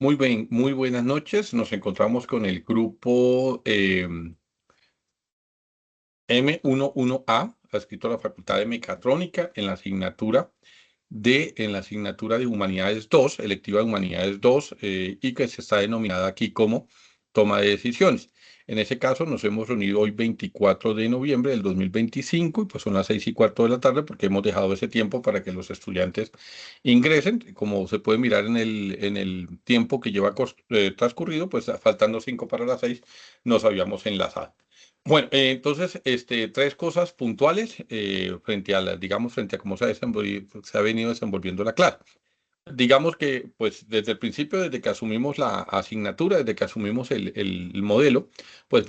Muy bien, muy buenas noches. Nos encontramos con el grupo M11A, adscrito a la Facultad de Mecatrónica, en la asignatura de Humanidades 2, electiva de Humanidades 2, y que se está denominada aquí como toma de decisiones. En ese caso, nos hemos reunido hoy 24 de noviembre del 2025 y pues son las 6:15 de la tarde porque hemos dejado ese tiempo para que los estudiantes ingresen. Como se puede mirar en el tiempo que lleva transcurrido, pues faltando 5 para las 6, nos habíamos enlazado. Bueno, entonces, tres cosas puntuales frente a cómo se ha venido desenvolviendo la clase. Digamos que, pues, desde el principio, desde que asumimos la asignatura, desde que asumimos el modelo, pues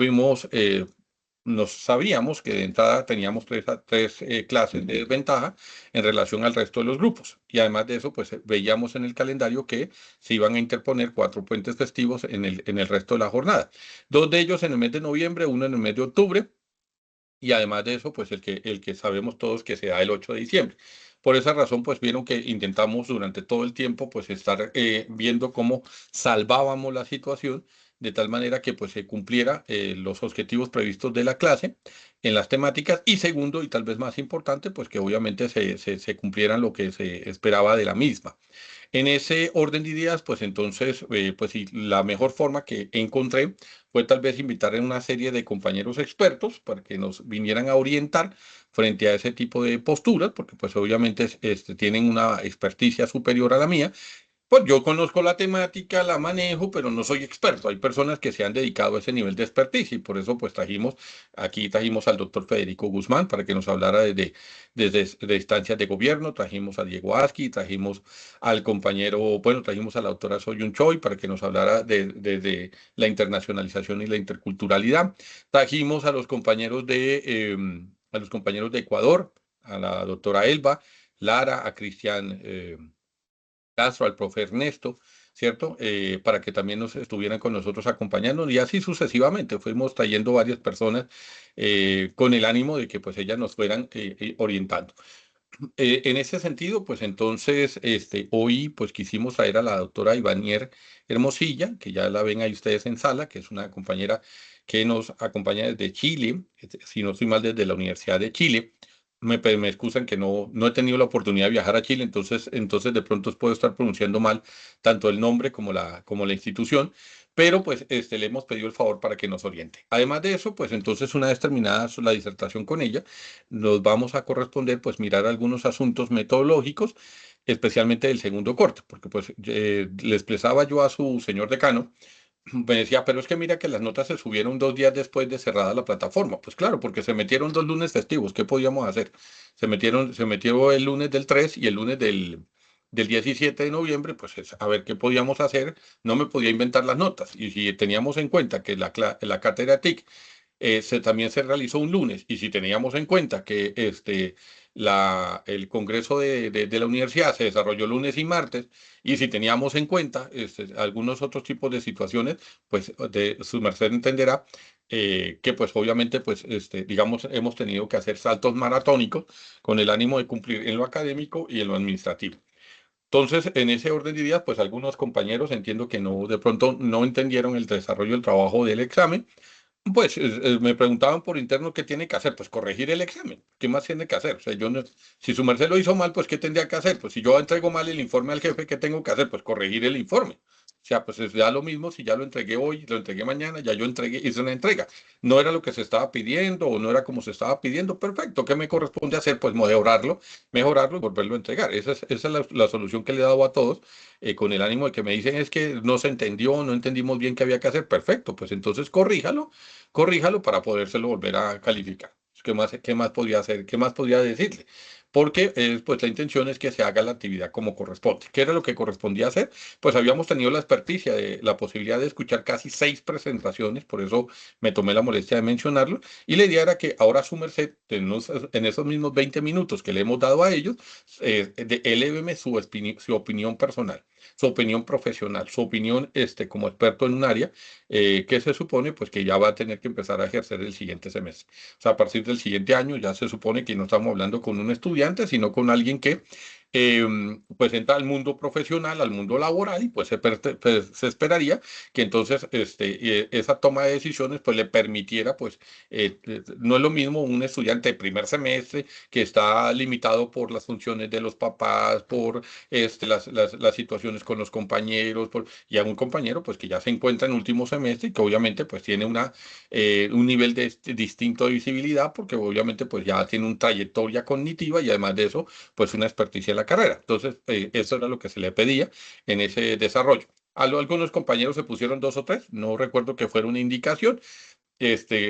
nos sabíamos que de entrada teníamos tres clases de desventaja en relación al resto de los grupos. Y además de eso, pues veíamos en el calendario que se iban a interponer 4 puentes festivos en el resto de la jornada. Dos de ellos en el mes de noviembre, uno en el mes de octubre. Y además de eso, pues el que sabemos todos que se da el 8 de diciembre. Por esa razón, pues vieron que intentamos durante todo el tiempo, pues estar viendo cómo salvábamos la situación de tal manera que pues se cumpliera los objetivos previstos de la clase en las temáticas y segundo, y tal vez más importante, pues que obviamente se cumplieran lo que se esperaba de la misma. En ese orden de ideas, pues entonces, pues sí, la mejor forma que encontré fue tal vez invitar a una serie de compañeros expertos para que nos vinieran a orientar frente a ese tipo de posturas, porque pues obviamente tienen una experticia superior a la mía. Pues yo conozco la temática, la manejo, pero no soy experto. Hay personas que se han dedicado a ese nivel de experticia y por eso pues trajimos al doctor Federico Guzmán para que nos hablara desde instancias de gobierno, trajimos a Diego Aski, trajimos a la doctora Soyun Choi para que nos hablara desde la internacionalización y la interculturalidad. Trajimos a los compañeros de Ecuador, a la doctora Elba, Lara, a Cristian. Castro, al profe Ernesto, ¿cierto? Para que también nos estuvieran con nosotros acompañando y así sucesivamente. Fuimos trayendo varias personas con el ánimo de que pues ellas nos fueran orientando. En ese sentido, pues entonces, hoy pues quisimos traer a la doctora Ivanier Hermosilla, que ya la ven ahí ustedes en sala, que es una compañera que nos acompaña desde Chile, si no estoy mal, desde la Universidad de Chile. Me excusan que no he tenido la oportunidad de viajar a Chile, entonces de pronto puedo estar pronunciando mal tanto el nombre como la institución, pero pues le hemos pedido el favor para que nos oriente. Además de eso, pues entonces una vez terminada la disertación con ella, nos vamos a corresponder, pues mirar algunos asuntos metodológicos, especialmente del segundo corte, porque pues le expresaba yo a su señor decano, me decía, pero es que mira que las notas se subieron 2 días después de cerrada la plataforma. Pues claro, porque se metieron 2 lunes festivos, ¿qué podíamos hacer? Se metió el lunes del 3 y el lunes del 17 de noviembre, pues a ver qué podíamos hacer. No me podía inventar las notas. Y si teníamos en cuenta que la cátedra TIC también se realizó un lunes, y si teníamos en cuenta que el congreso de la universidad se desarrolló lunes y martes, y si teníamos en cuenta algunos otros tipos de situaciones, pues su merced entenderá que pues obviamente pues digamos hemos tenido que hacer saltos maratónicos con el ánimo de cumplir en lo académico y en lo administrativo. Entonces, en ese orden de ideas, pues algunos compañeros entiendo que no, de pronto no entendieron el desarrollo del trabajo del examen, pues me preguntaban por interno qué tiene que hacer, pues corregir el examen. ¿Qué más tiene que hacer? O sea, yo no, si su merced lo hizo mal, pues ¿qué tendría que hacer? Pues si yo entrego mal el informe al jefe, ¿qué tengo que hacer? Pues corregir el informe. O sea, pues es ya lo mismo si ya lo entregué hoy, lo entregué mañana, ya yo entregué, hice una entrega. No era lo que se estaba pidiendo o no era como se estaba pidiendo, perfecto. ¿Qué me corresponde hacer? Pues mejorarlo y volverlo a entregar. Esa es la solución que le he dado a todos, con el ánimo de que me dicen es que no se entendió, no entendimos bien qué había que hacer. Perfecto, pues entonces corríjalo para podérselo volver a calificar. ¿Qué más podría hacer? ¿Qué más podría decirle? Porque pues la intención es que se haga la actividad como corresponde. ¿Qué era lo que correspondía hacer? Pues habíamos tenido la experticia de la posibilidad de escuchar casi 6 presentaciones, por eso me tomé la molestia de mencionarlo, y la idea era que ahora su merced, en esos mismos 20 minutos que le hemos dado a ellos, eléveme su opinión personal, su opinión profesional, su opinión como experto en un área que se supone pues que ya va a tener que empezar a ejercer el siguiente semestre. O sea, a partir del siguiente año ya se supone que no estamos hablando con un estudiante, sino con alguien que pues entra al mundo profesional, al mundo laboral, y pues se esperaría que entonces esa toma de decisiones pues le permitiera, pues no es lo mismo un estudiante de primer semestre que está limitado por las funciones de los papás, por las situaciones con los compañeros, y a un compañero pues que ya se encuentra en último semestre y que obviamente pues tiene un nivel distinto de visibilidad, porque obviamente pues ya tiene una trayectoria cognitiva y además de eso pues una experticia en la carrera. Entonces, eso era lo que se le pedía en ese desarrollo. Algunos compañeros se pusieron dos o tres, no recuerdo que fuera una indicación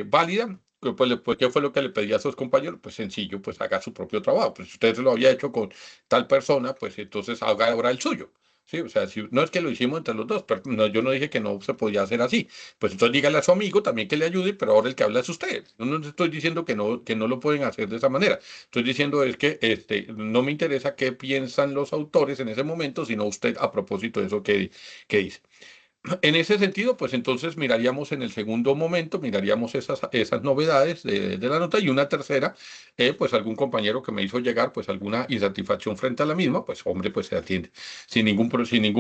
válida. Pues, ¿qué fue lo que le pedía a sus compañeros? Pues sencillo, pues haga su propio trabajo. Pues si usted lo había hecho con tal persona, pues entonces haga ahora el suyo. Sí, o sea, si, no es que lo hicimos entre los dos, pero no, yo no dije que no se podía hacer así. Pues entonces dígale a su amigo también que le ayude, pero ahora el que habla es usted. Yo no estoy diciendo que no lo pueden hacer de esa manera. Estoy diciendo es que no me interesa qué piensan los autores en ese momento, sino usted a propósito de eso que dice. En ese sentido, pues entonces miraríamos en el segundo momento, miraríamos esas novedades de la nota, y una tercera, pues algún compañero que me hizo llegar pues alguna insatisfacción frente a la misma, pues hombre, pues se atiende sin ningún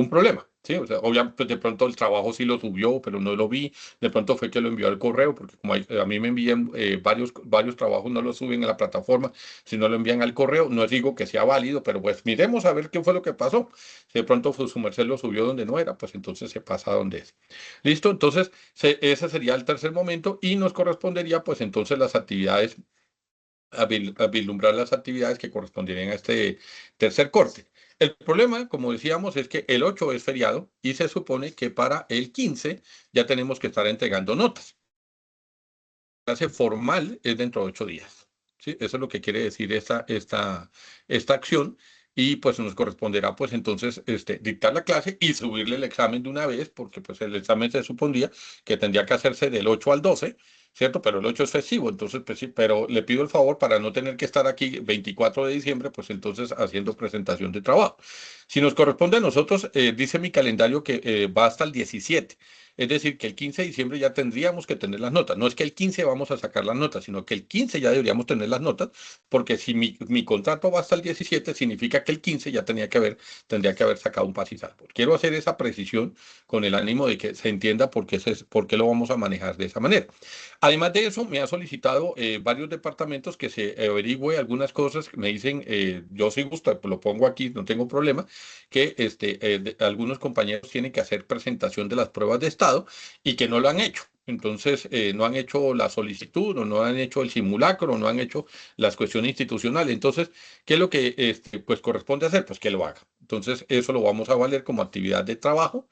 problema. Sí, o sea, obviamente de pronto el trabajo sí lo subió, pero no lo vi. De pronto fue que lo envió al correo, porque como a mí me envían varios trabajos, no lo suben a la plataforma, sino lo envían al correo. No digo que sea válido, pero pues miremos a ver qué fue lo que pasó. Si de pronto su merced lo subió donde no era, pues entonces se pasa a donde es. ¿Listo? Entonces, ese sería el tercer momento y nos correspondería pues entonces las actividades, a vislumbrar las actividades que corresponderían a este tercer corte. El problema, como decíamos, es que el 8 es feriado y se supone que para el 15 ya tenemos que estar entregando notas. La clase formal es dentro de 8 días. ¿Sí? Eso es lo que quiere decir esta acción. Y pues nos corresponderá pues entonces dictar la clase y subirle el examen de una vez, porque pues el examen se supondría que tendría que hacerse del 8 al 12, ¿cierto? Pero el 8 es festivo, entonces pues sí, pero le pido el favor para no tener que estar aquí 24 de diciembre, pues entonces haciendo presentación de trabajo. Si nos corresponde a nosotros, dice mi calendario que va hasta el 17. Es decir, que el 15 de diciembre ya tendríamos que tener las notas. No es que el 15 vamos a sacar las notas, sino que el 15 ya deberíamos tener las notas, porque si mi contrato va hasta el 17, significa que el 15 ya tendría que haber sacado un paz y salvo. Quiero hacer esa precisión con el ánimo de que se entienda por qué lo vamos a manejar de esa manera. Además de eso, me ha solicitado varios departamentos que se averigüe algunas cosas. Me dicen, yo sí gusto, pues lo pongo aquí, no tengo problema, que algunos compañeros tienen que hacer presentación de las pruebas de estado y que no lo han hecho. Entonces, no han hecho la solicitud o no han hecho el simulacro o no han hecho las cuestiones institucionales. Entonces, ¿qué es lo que pues corresponde hacer? Pues que lo haga. Entonces, eso lo vamos a valer como actividad de trabajo.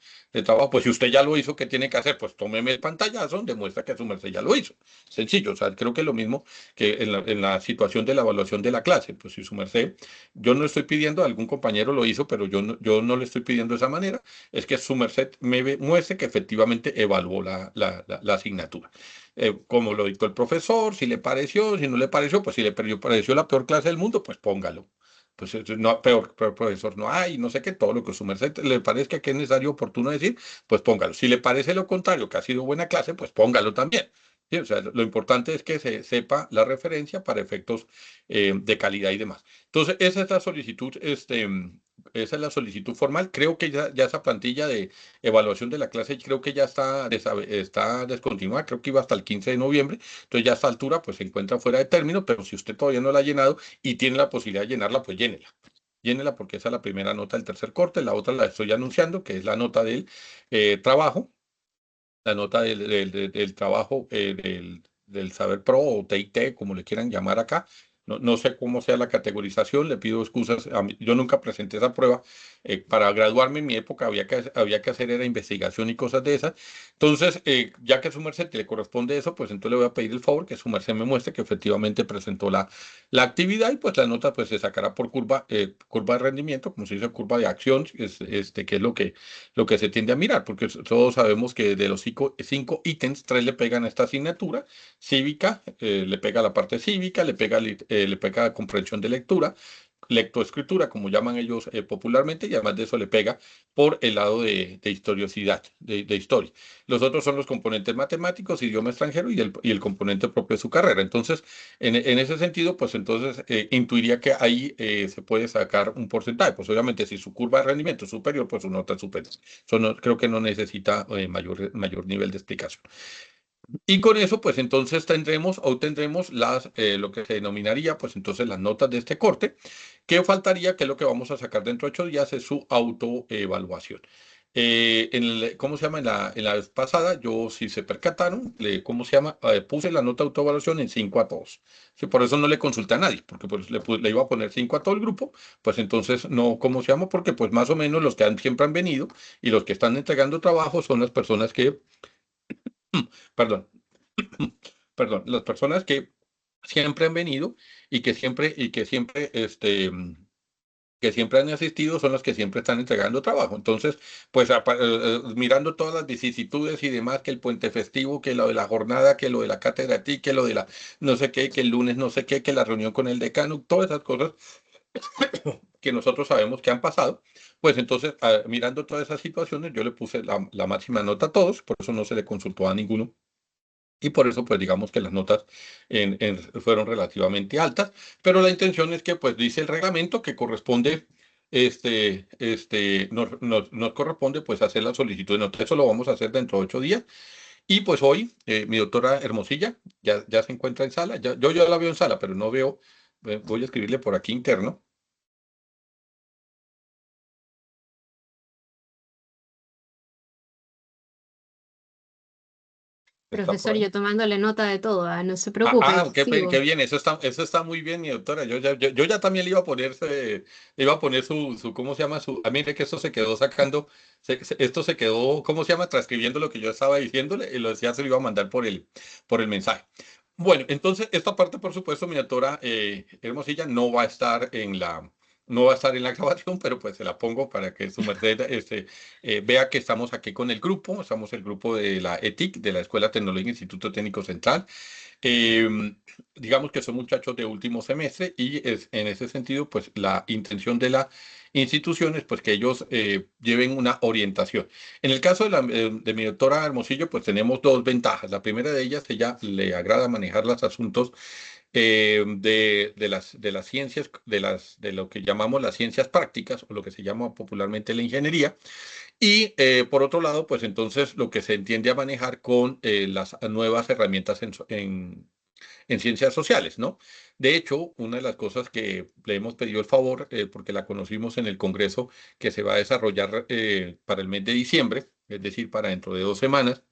Pues si usted ya lo hizo, ¿qué tiene que hacer? Pues tómeme el pantallazo, demuestra que su merced ya lo hizo. Sencillo, o sea, creo que es lo mismo que en la situación de la evaluación de la clase. Pues si su merced, yo no estoy pidiendo, algún compañero lo hizo, pero yo no le estoy pidiendo de esa manera, es que su merced me muestre que efectivamente evaluó la asignatura. Como lo dictó el profesor, si le pareció, si no le pareció, pues si le pareció la peor clase del mundo, pues póngalo. Pues no, peor profesor no hay, no sé qué, todo lo que su merced le parezca que es necesario, oportuno decir, pues póngalo. Si le parece lo contrario, que ha sido buena clase, pues póngalo también. Sí, o sea, lo importante es que se sepa la referencia para efectos de calidad y demás. Entonces, esa es la solicitud formal. Creo que ya esa plantilla de evaluación de la clase, creo que ya está descontinuada, creo que iba hasta el 15 de noviembre, entonces ya a esta altura pues se encuentra fuera de término, pero si usted todavía no la ha llenado y tiene la posibilidad de llenarla, pues llénela. Llénela porque esa es la primera nota del tercer corte, la otra la estoy anunciando, que es la nota del trabajo, la nota del trabajo, del Saber Pro o TIT, como le quieran llamar acá. No sé cómo sea la categorización, le pido excusas. Yo nunca presenté esa prueba. Para graduarme en mi época había que hacer era investigación y cosas de esas. Entonces, ya que a su merced le corresponde eso, pues entonces le voy a pedir el favor que su merced me muestre que efectivamente presentó la actividad, y pues la nota pues se sacará por curva de rendimiento, como se dice, curva de acción, que es lo que se tiende a mirar, porque todos sabemos que de los cinco ítems, tres le pegan a esta asignatura. Cívica, le pega la parte cívica, le pega comprensión de lectura, lectoescritura, como llaman ellos popularmente, y además de eso le pega por el lado de historiosidad, de historia. Los otros son los componentes matemáticos, idioma extranjero y el componente propio de su carrera. Entonces, en ese sentido, pues entonces intuiría que ahí se puede sacar un porcentaje. Pues obviamente si su curva de rendimiento es superior, pues su nota es superior. Eso creo que no necesita mayor nivel de explicación. Y con eso, pues entonces obtendremos lo que se denominaría, pues entonces las notas de este corte. ¿Qué faltaría? Que lo que vamos a sacar dentro de 8 días es su autoevaluación. ¿Cómo se llama? En la vez pasada, yo, si se percataron, ¿cómo se llama? Puse la nota de autoevaluación en 5 a todos. Sí, por eso no le consulté a nadie, porque pues le iba a poner 5 a todo el grupo, pues entonces no, ¿cómo se llama? Porque pues más o menos los que siempre han venido y los que están entregando trabajo son las personas que, perdón, las personas que siempre han venido y que siempre han asistido son las que siempre están entregando trabajo. Entonces, pues mirando todas las vicisitudes y demás, que el puente festivo, que lo de la jornada, que lo de la cátedra a ti, que lo de la no sé qué, que el lunes no sé qué, que la reunión con el decano, todas esas cosas que nosotros sabemos que han pasado, pues entonces, mirando todas esas situaciones, yo le puse la máxima nota a todos, por eso no se le consultó a ninguno y por eso, pues digamos que las notas fueron relativamente altas, pero la intención es que, pues dice el reglamento que corresponde, nos corresponde pues hacer la solicitud de nota. Eso lo vamos a hacer dentro de 8 días. Y pues hoy, mi doctora Hermosilla ya se encuentra en sala. Yo ya la veo en sala, pero no veo, voy a escribirle por aquí interno. Está por Profesor, ahí. yo tomándole nota de todo, no se Ah, preocupe, qué sigo. bien, eso está muy bien, mi doctora. Yo ya también le iba a poner, ¿cómo se llama? Mire que esto se quedó sacando, esto se quedó, ¿cómo se llama? Transcribiendo lo que yo estaba diciéndole y lo decía, se lo iba a mandar por el mensaje. Bueno, entonces, esta parte, por supuesto, mi doctora Hermosilla no va a estar en la grabación, pero pues se la pongo para que su merced vea que estamos aquí con el grupo, estamos el grupo de la ETIC, de la Escuela Tecnológica Instituto Técnico Central. Eh, digamos que son muchachos de último semestre y en ese sentido, pues la intención de la institución es pues que ellos lleven una orientación. En el caso de mi doctora Hermosillo, pues tenemos dos ventajas. La primera de ellas, ella le agrada manejar los asuntos de las ciencias, de lo que llamamos las ciencias prácticas o lo que se llama popularmente la ingeniería. Y por otro lado, pues entonces lo que se entiende a manejar con las nuevas herramientas en ciencias sociales, ¿no? De hecho, una de las cosas que le hemos pedido el favor, porque la conocimos en el congreso que se va a desarrollar para el mes de diciembre, es decir, para dentro de 2 semanas,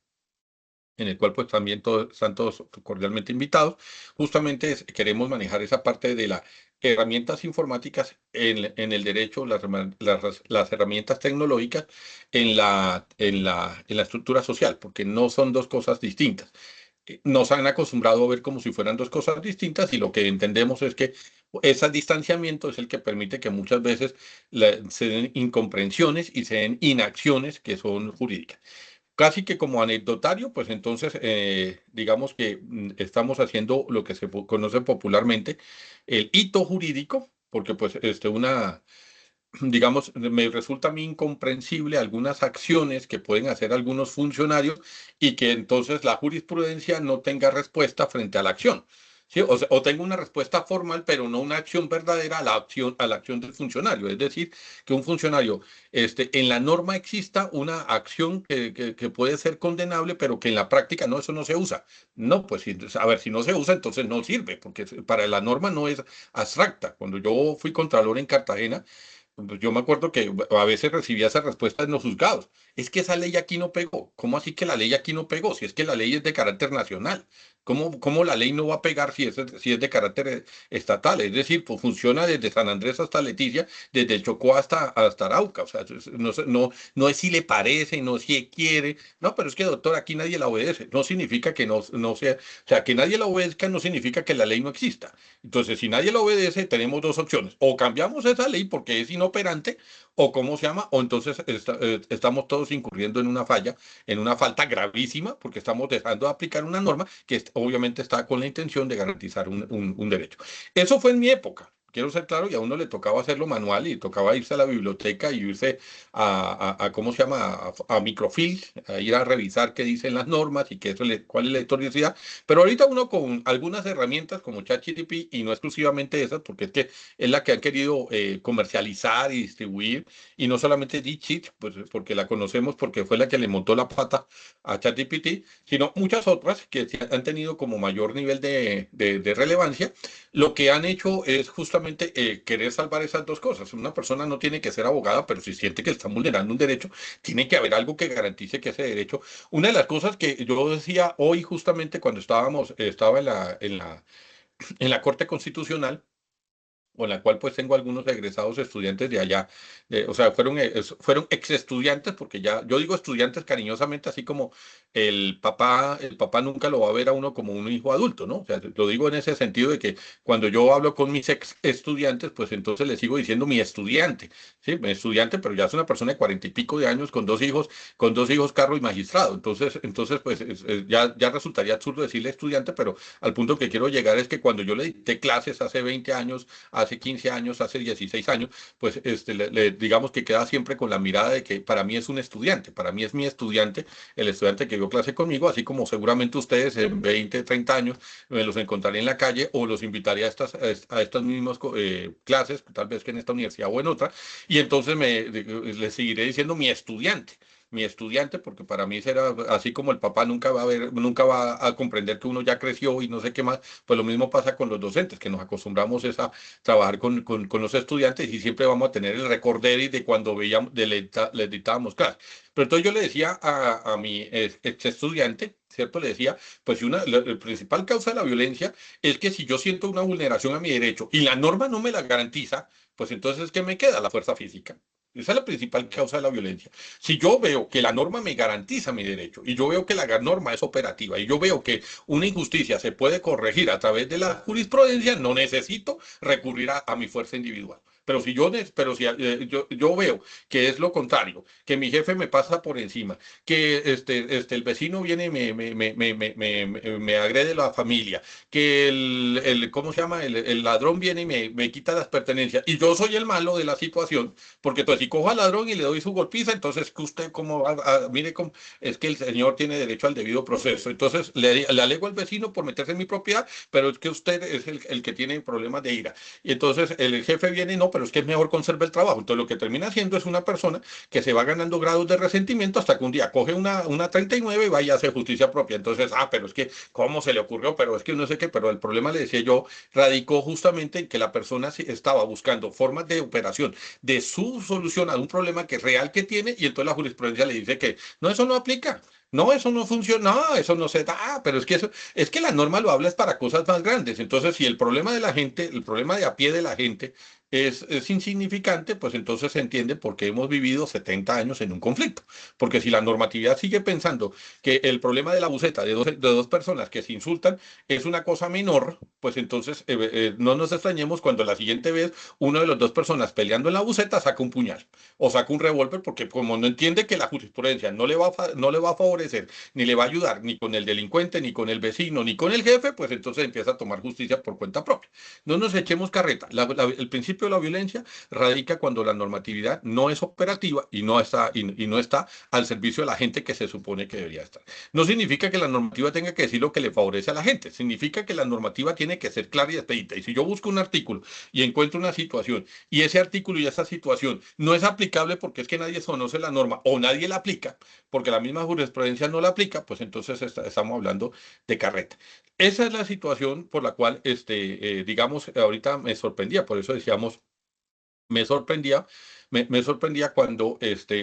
en el cual pues también están todos cordialmente invitados. Justamente queremos manejar esa parte de las herramientas informáticas en el derecho, las herramientas tecnológicas en la estructura social, porque no son dos cosas distintas. Nos han acostumbrado a ver como si fueran dos cosas distintas y lo que entendemos es que ese distanciamiento es el que permite que muchas veces se den incomprensiones y se den inacciones que son jurídicas. Casi que como anecdotario, pues entonces digamos que estamos haciendo lo que se conoce popularmente el hito jurídico, porque pues digamos, me resulta a mí incomprensible algunas acciones que pueden hacer algunos funcionarios y que entonces la jurisprudencia no tenga respuesta frente a la acción. ¿Sí? O tenga una respuesta formal, pero no una acción verdadera a la acción del funcionario. Es decir, que un funcionario, en la norma exista una acción que puede ser condenable, pero que en la práctica no, eso no se usa. No, pues a ver, si no se usa, entonces no sirve, porque para la norma no es abstracta. Cuando yo fui contralor en Cartagena, pues yo me acuerdo que a veces recibía esa respuesta en los juzgados. Es que esa ley aquí no pegó. ¿Cómo así que la ley aquí no pegó? Si es que la ley es de carácter nacional. ¿Cómo la ley no va a pegar si es de carácter estatal? Es decir, pues funciona desde San Andrés hasta Leticia, desde el Chocó hasta Arauca. O sea, no es si le parece, no es si quiere. No, pero es que, doctor, aquí nadie la obedece. No significa que no sea, o sea, que nadie la obedezca no significa que la ley no exista. Entonces, si nadie lo obedece, tenemos dos opciones. O cambiamos esa ley porque es inoperante, o cómo se llama, o entonces estamos todos incurriendo en una falla, en una falta gravísima, porque estamos dejando de aplicar una norma que obviamente está con la intención de garantizar un derecho. Eso fue en mi época. quiero ser claro, y a uno le tocaba hacerlo manual y tocaba irse a la biblioteca y irse ¿cómo se llama? A microfilm, a ir a revisar qué dicen las normas y cuál es la historicidad. Pero ahorita uno con algunas herramientas como ChatGPT, y no exclusivamente esas, porque es que es la que han querido comercializar y distribuir, y no solamente DeepSeek, pues porque la conocemos porque fue la que le montó la pata a ChatGPT, sino muchas otras que han tenido como mayor nivel de relevancia. Lo que han hecho es justamente querer salvar esas dos cosas. Una persona no tiene que ser abogada, pero si siente que está vulnerando un derecho, tiene que haber algo que garantice que ese derecho. Una de las cosas que yo decía hoy justamente cuando estaba en la Corte Constitucional, con la cual pues tengo algunos egresados estudiantes de allá, o sea, fueron ex estudiantes, porque ya, yo digo estudiantes cariñosamente, así como el papá nunca lo va a ver a uno como un hijo adulto, ¿no? O sea, lo digo en ese sentido de que cuando yo hablo con mis ex estudiantes, pues entonces les sigo diciendo mi estudiante, ¿sí? Mi estudiante, pero ya es una persona de 40 y pico de años con dos hijos, carro y magistrado. Entonces pues ya resultaría absurdo decirle estudiante, pero al punto que quiero llegar es que cuando yo le dicté clases hace 20 años, hace 15 años, hace 16 años, pues digamos que queda siempre con la mirada de que para mí es un estudiante, para mí es mi estudiante, el estudiante que dio clase conmigo, así como seguramente ustedes en 20, 30 años me los encontraré en la calle o los invitaré a estas mismas clases, tal vez que en esta universidad o en otra, y entonces les seguiré diciendo mi estudiante, porque para mí será así como el papá nunca va a comprender que uno ya creció y no sé qué más, pues lo mismo pasa con los docentes, que nos acostumbramos es a trabajar con los estudiantes y siempre vamos a tener el recorder de cuando veíamos, les dictábamos clases. Pero entonces yo le decía a mi ex estudiante, ¿cierto? Le decía, pues si la principal causa de la violencia es que si yo siento una vulneración a mi derecho y la norma no me la garantiza, pues entonces, ¿qué me queda? La fuerza física. Esa es la principal causa de la violencia. Si yo veo que la norma me garantiza mi derecho y yo veo que la norma es operativa y yo veo que una injusticia se puede corregir a través de la jurisprudencia, no necesito recurrir a mi fuerza individual. Pero si yo veo que es lo contrario, que mi jefe me pasa por encima, que el vecino viene y me agrede la familia, que ¿cómo se llama? El ladrón viene y me quita las pertenencias, y yo soy el malo de la situación, porque entonces si cojo al ladrón y le doy su golpiza, entonces que usted cómo mire cómo es que el señor tiene derecho al debido proceso. Entonces le alego al vecino por meterse en mi propiedad, pero es que usted es el que tiene problemas de ira. Y entonces el jefe viene, no, pero es que es mejor conservar el trabajo. Entonces lo que termina haciendo es una persona que se va ganando grados de resentimiento hasta que un día coge una 39 y vaya a hacer justicia propia. Entonces, pero es que, ¿cómo se le ocurrió? Pero es que no sé qué, pero el problema, le decía yo, radicó justamente en que la persona estaba buscando formas de operación de su solución a un problema que es real que tiene, y entonces la jurisprudencia le dice que no, eso no aplica. No, eso no funciona, no, eso no se da, pero es que la norma lo habla es para cosas más grandes. Entonces, si el problema de la gente, el problema de a pie de la gente es insignificante, pues entonces se entiende por qué hemos vivido 70 años en un conflicto. Porque si la normatividad sigue pensando que el problema de la buceta de dos personas que se insultan es una cosa menor, pues entonces no nos extrañemos cuando la siguiente vez una de las dos personas peleando en la buceta saca un puñal o saca un revólver, porque como no entiende que la jurisprudencia no le va a favorecer, ni le va a ayudar, ni con el delincuente, ni con el vecino, ni con el jefe, pues entonces empieza a tomar justicia por cuenta propia. No nos echemos carreta. El principio de la violencia radica cuando la normatividad no es operativa y no está al servicio de la gente que se supone que debería estar. No significa que la normativa tenga que decir lo que le favorece a la gente, significa que la normativa tiene que ser clara y expedita. Y si yo busco un artículo y encuentro una situación, y ese artículo y esa situación no es aplicable porque es que nadie conoce la norma o nadie la aplica, porque la misma jurisprudencia no la aplica, pues entonces estamos hablando de carreta. Esa es la situación por la cual, digamos, ahorita me sorprendía, por eso decíamos, me sorprendía, me sorprendía cuando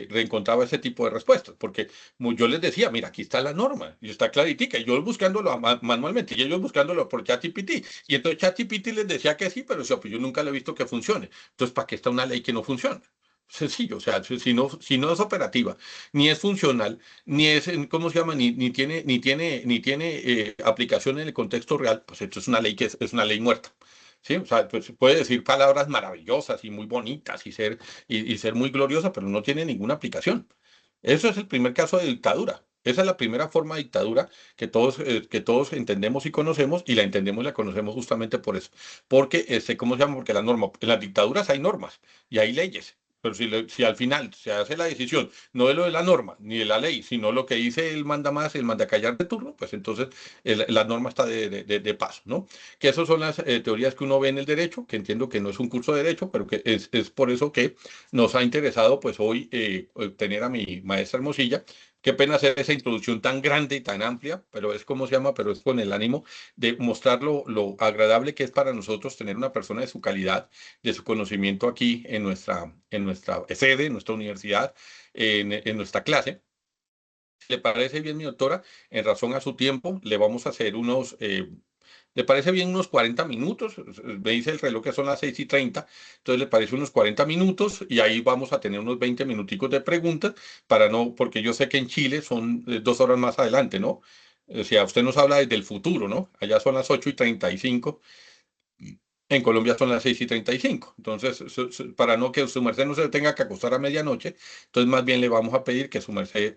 reencontraba ese tipo de respuestas, porque yo les decía, mira, aquí está la norma, y está claritica, y yo buscándolo manualmente, y ellos buscándolo por ChatGPT, y entonces ChatGPT les decía que sí, pero yo nunca le he visto que funcione. Entonces, ¿para qué está una ley que no funciona? Sencillo, o sea, si no es operativa, ni es funcional, ni es, ¿cómo se llama? Ni tiene aplicación en el contexto real, pues esto es una ley que es una ley muerta. Sí, o sea, pues puede decir palabras maravillosas y muy bonitas y ser muy gloriosa, pero no tiene ninguna aplicación. Eso es el primer caso de dictadura. Esa es la primera forma de dictadura que todos entendemos y conocemos, y la entendemos y la conocemos justamente por eso. Porque, ¿cómo se llama? Porque en las dictaduras hay normas y hay leyes. Pero si al final se hace la decisión, no de lo de la norma ni de la ley, sino lo que dice el manda más, el manda callar de turno, pues entonces la norma está de paso, ¿no? Que esas son las teorías que uno ve en el derecho, que entiendo que no es un curso de derecho, pero que es por eso que nos ha interesado pues hoy tener a mi maestra Hermosilla. Qué pena hacer esa introducción tan grande y tan amplia, pero es como se llama, pero es con el ánimo de mostrar lo agradable que es para nosotros tener una persona de su calidad, de su conocimiento aquí en nuestra sede, en nuestra universidad, en nuestra clase. ¿Le parece bien, mi doctora? En razón a su tiempo, le vamos a hacer ¿le parece bien unos 40 minutos? Me dice el reloj que son las 6:30, entonces le parece unos 40 minutos y ahí vamos a tener unos 20 minuticos de preguntas para no, porque yo sé que en Chile son 2 horas más adelante, ¿no? O sea, usted nos habla desde el futuro, ¿no? Allá son las 8:35, en Colombia son las 6:35. Entonces, para no que su merced no se tenga que acostar a medianoche, entonces más bien le vamos a pedir que su merced,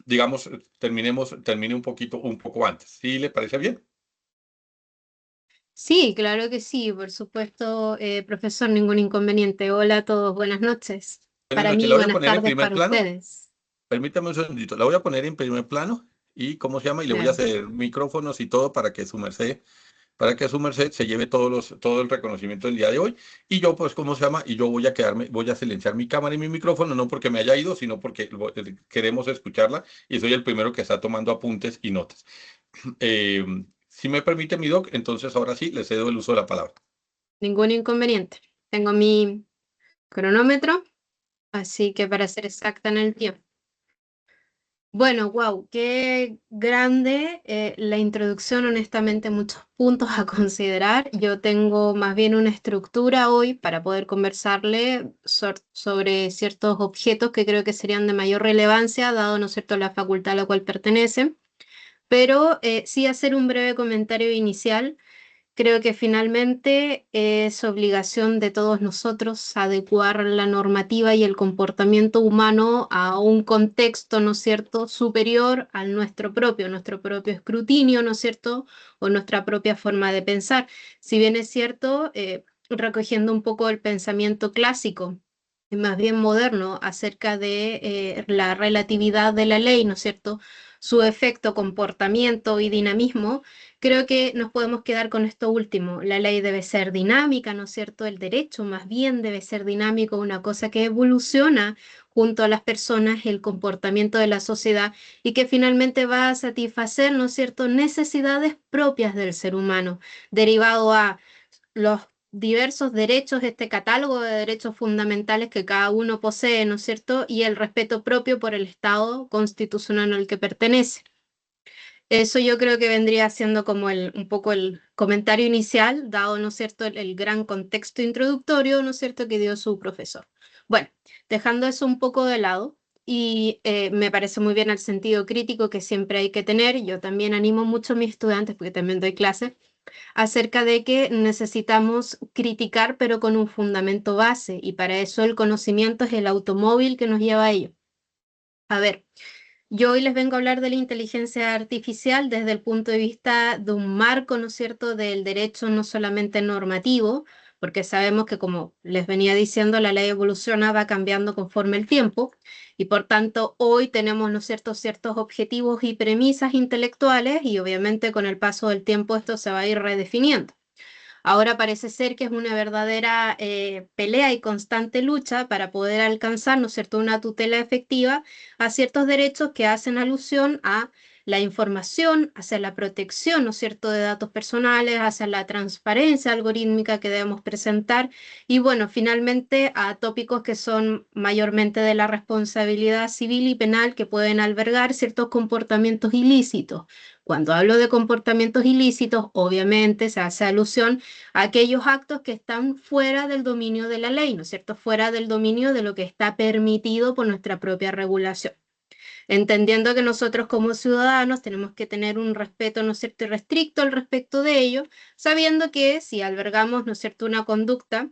digamos, termine un poco antes. ¿Sí le parece bien? Sí, claro que sí, por supuesto, profesor, ningún inconveniente. Hola a todos, buenas noches. Buenas Para noches, mí, la voy a buenas poner en tardes primer para plano. ustedes. Permítame un segundito. La voy a poner en primer plano y, ¿cómo se llama? Y le voy a Claro. hacer micrófonos y todo para que su merced se lleve todo el reconocimiento del día de hoy. Y yo, pues, ¿cómo se llama? Y yo voy a silenciar mi cámara y mi micrófono, no porque me haya ido, sino porque queremos escucharla y soy el primero que está tomando apuntes y notas. Eh, si me permite, mi doc, entonces ahora sí le cedo el uso de la palabra. Ningún inconveniente. Tengo mi cronómetro, así que para ser exacta en el tiempo. Bueno, wow, qué grande la introducción, honestamente, muchos puntos a considerar. Yo tengo más bien una estructura hoy para poder conversarle sobre ciertos objetos que creo que serían de mayor relevancia, dado, ¿no es cierto?, la facultad a la cual pertenecen, pero sí hacer un breve comentario inicial. Creo que finalmente es obligación de todos nosotros adecuar la normativa y el comportamiento humano a un contexto, ¿no es cierto?, superior al nuestro propio escrutinio, ¿no es cierto?, o nuestra propia forma de pensar. Si bien es cierto, recogiendo un poco el pensamiento clásico, y más bien moderno, acerca de la relatividad de la ley, ¿no es cierto?, su efecto, comportamiento y dinamismo. Creo que nos podemos quedar con esto último. La ley debe ser dinámica, ¿no es cierto? El derecho más bien debe ser dinámico, una cosa que evoluciona junto a las personas, el comportamiento de la sociedad y que finalmente va a satisfacer, ¿no es cierto?, necesidades propias del ser humano, derivado a los diversos derechos, este catálogo de derechos fundamentales que cada uno posee, ¿no es cierto?, y el respeto propio por el Estado constitucional al que pertenece. Eso yo creo que vendría siendo como un poco el comentario inicial, dado, ¿no es cierto?, el gran contexto introductorio, ¿no es cierto?, que dio su profesor. Bueno, dejando eso un poco de lado, y me parece muy bien el sentido crítico que siempre hay que tener. Yo también animo mucho a mis estudiantes, porque también doy clases, acerca de que necesitamos criticar, pero con un fundamento base, y para eso el conocimiento es el automóvil que nos lleva a ello. A ver, yo hoy les vengo a hablar de la inteligencia artificial desde el punto de vista de un marco, ¿no es cierto?, del derecho no solamente normativo, porque sabemos que, como les venía diciendo, la ley evoluciona, va cambiando conforme el tiempo, y por tanto hoy tenemos, ¿no es cierto?, ciertos objetivos y premisas intelectuales, y obviamente con el paso del tiempo esto se va a ir redefiniendo. Ahora parece ser que es una verdadera pelea y constante lucha para poder alcanzar, ¿no es cierto?, una tutela efectiva a ciertos derechos que hacen alusión a la información, hacia la protección, ¿no es cierto?, de datos personales, hacia la transparencia algorítmica que debemos presentar y, bueno, finalmente a tópicos que son mayormente de la responsabilidad civil y penal, que pueden albergar ciertos comportamientos ilícitos. Cuando hablo de comportamientos ilícitos, obviamente se hace alusión aquellos actos que están fuera del dominio de la ley, ¿no es cierto?, fuera del dominio de lo que está permitido por nuestra propia regulación. Entendiendo que nosotros como ciudadanos tenemos que tener un respeto, ¿no es cierto?, irrestricto al respecto de ello, sabiendo que si albergamos, ¿no es cierto?, una conducta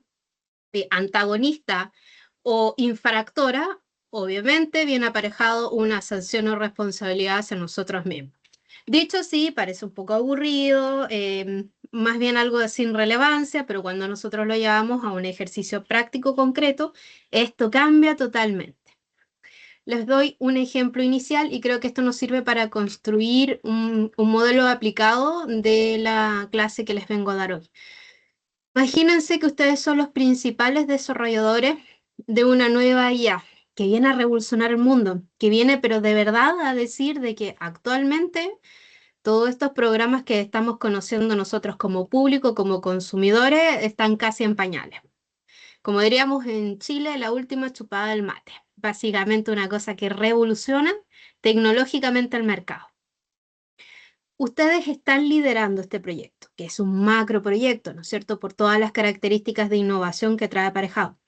antagonista o infractora, obviamente viene aparejado una sanción o responsabilidad hacia nosotros mismos. Dicho así, parece un poco aburrido, más bien algo de sin relevancia, pero cuando nosotros lo llevamos a un ejercicio práctico concreto, esto cambia totalmente. Les doy un ejemplo inicial y creo que esto nos sirve para construir un modelo aplicado de la clase que les vengo a dar hoy. Imagínense que ustedes son los principales desarrolladores de una nueva IA que viene a revolucionar el mundo, que viene pero de verdad a decir de que actualmente todos estos programas que estamos conociendo nosotros como público, como consumidores, están casi en pañales. Como diríamos en Chile, la última chupada del mate. Básicamente una cosa que revoluciona tecnológicamente el mercado. Ustedes están liderando este proyecto, que es un macro proyecto, ¿no es cierto? Por todas las características de innovación que trae aparejado.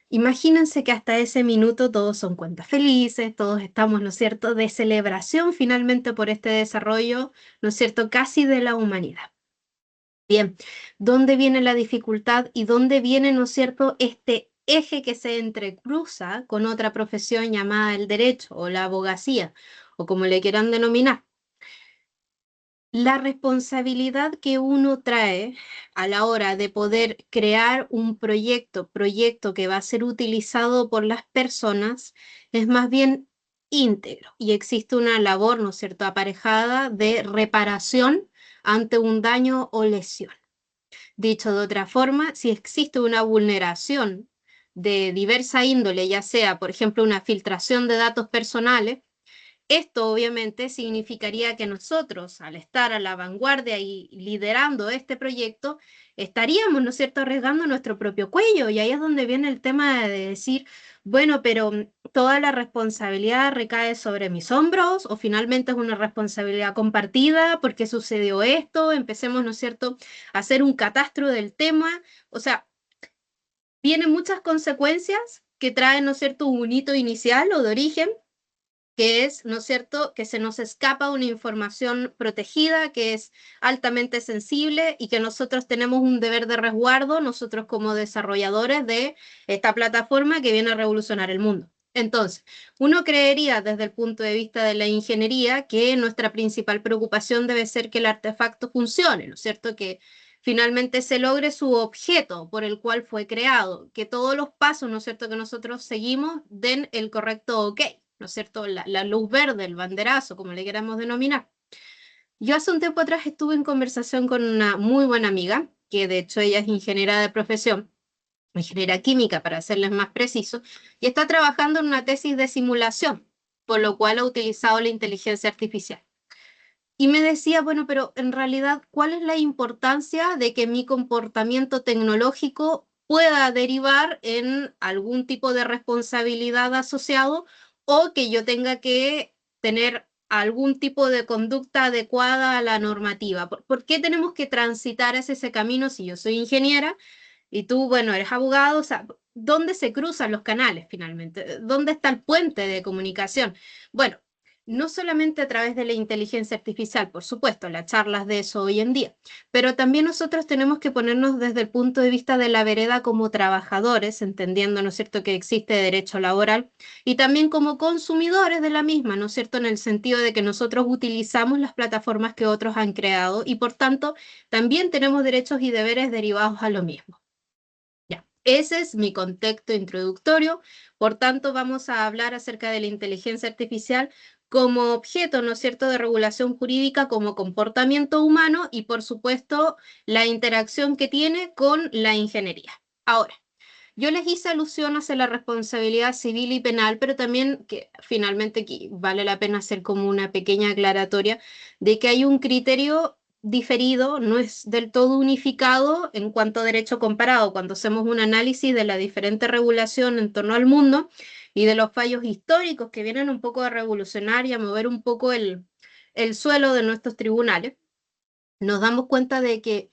Imagínense que hasta ese minuto todos son cuentas felices, todos estamos, ¿no es cierto?, de celebración finalmente por este desarrollo, ¿no es cierto?, casi de la humanidad. Bien, ¿dónde viene la dificultad y dónde viene, ¿no es cierto?, este eje que se entrecruza con otra profesión llamada el derecho o la abogacía, o como le quieran denominar? La responsabilidad que uno trae a la hora de poder crear un proyecto que va a ser utilizado por las personas, es más bien íntegro y existe una labor, ¿no es cierto?, aparejada de reparación ante un daño o lesión. Dicho de otra forma, si existe una vulneración de diversa índole, ya sea, por ejemplo, una filtración de datos personales, esto obviamente significaría que nosotros, al estar a la vanguardia y liderando este proyecto, estaríamos, ¿no es cierto?, arriesgando nuestro propio cuello. Y ahí es donde viene el tema de decir, bueno, pero toda la responsabilidad recae sobre mis hombros o finalmente es una responsabilidad compartida, ¿por qué sucedió esto? Empecemos, ¿no es cierto?, a hacer un catastro del tema. O sea, vienen muchas consecuencias que traen, ¿no es cierto?, un hito inicial o de origen, que es, ¿no es cierto?, que se nos escapa una información protegida, que es altamente sensible y que nosotros tenemos un deber de resguardo, nosotros como desarrolladores de esta plataforma que viene a revolucionar el mundo. Entonces, uno creería desde el punto de vista de la ingeniería que nuestra principal preocupación debe ser que el artefacto funcione, ¿no es cierto?, que finalmente se logre su objeto por el cual fue creado, que todos los pasos, ¿no es cierto?, que nosotros seguimos den el correcto OK. ¿No es cierto?, la luz verde, el banderazo, como le queramos denominar. Yo hace un tiempo atrás estuve en conversación con una muy buena amiga, que de hecho ella es ingeniera de profesión, ingeniera química para serles más preciso, y está trabajando en una tesis de simulación, por lo cual ha utilizado la inteligencia artificial. Y me decía, bueno, pero en realidad, ¿cuál es la importancia de que mi comportamiento tecnológico pueda derivar en algún tipo de responsabilidad asociado o que yo tenga que tener algún tipo de conducta adecuada a la normativa? ¿Por qué tenemos que transitar hacia ese camino si yo soy ingeniera y tú, bueno, eres abogado? O sea, ¿dónde se cruzan los canales finalmente? ¿Dónde está el puente de comunicación? Bueno, no solamente a través de la inteligencia artificial, por supuesto, las charlas de eso hoy en día, pero también nosotros tenemos que ponernos desde el punto de vista de la vereda como trabajadores, entendiendo, ¿no es cierto?, que existe derecho laboral, y también como consumidores de la misma, ¿no es cierto?, en el sentido de que nosotros utilizamos las plataformas que otros han creado y por tanto también tenemos derechos y deberes derivados a lo mismo. Ya, ese es mi contexto introductorio. Por tanto, vamos a hablar acerca de la inteligencia artificial como objeto, ¿no es cierto?, de regulación jurídica, como comportamiento humano y, por supuesto, la interacción que tiene con la ingeniería. Ahora, yo les hice alusión hacia la responsabilidad civil y penal, pero también que finalmente aquí vale la pena hacer como una pequeña aclaratoria de que hay un criterio diferido, no es del todo unificado en cuanto a derecho comparado. Cuando hacemos un análisis de la diferente regulación en torno al mundo y de los fallos históricos que vienen un poco a revolucionar y a mover un poco el suelo de nuestros tribunales, nos damos cuenta de que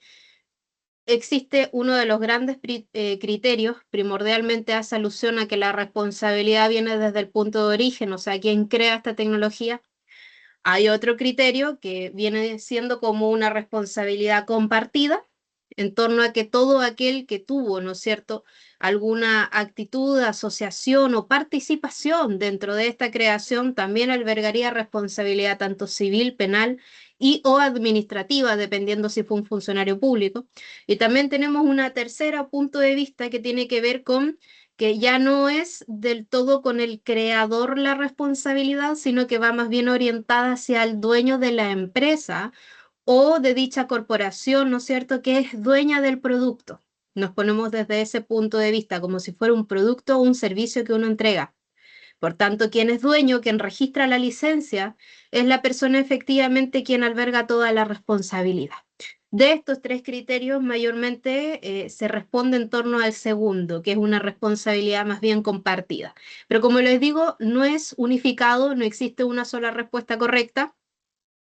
existe uno de los grandes criterios, primordialmente hace alusión a que la responsabilidad viene desde el punto de origen, o sea, quien crea esta tecnología. Hay otro criterio que viene siendo como una responsabilidad compartida, en torno a que todo aquel que tuvo, ¿no es cierto?, alguna actitud, asociación o participación dentro de esta creación también albergaría responsabilidad tanto civil, penal y o administrativa, dependiendo si fue un funcionario público. Y también tenemos una tercera punto de vista que tiene que ver con que ya no es del todo con el creador la responsabilidad, sino que va más bien orientada hacia el dueño de la empresa o de dicha corporación, ¿no es cierto?, que es dueña del producto. Nos ponemos desde ese punto de vista, como si fuera un producto o un servicio que uno entrega. Por tanto, quien es dueño, quien registra la licencia, es la persona efectivamente quien alberga toda la responsabilidad. De estos tres criterios, mayormente se responde en torno al segundo, que es una responsabilidad más bien compartida. Pero como les digo, no es unificado, no existe una sola respuesta correcta.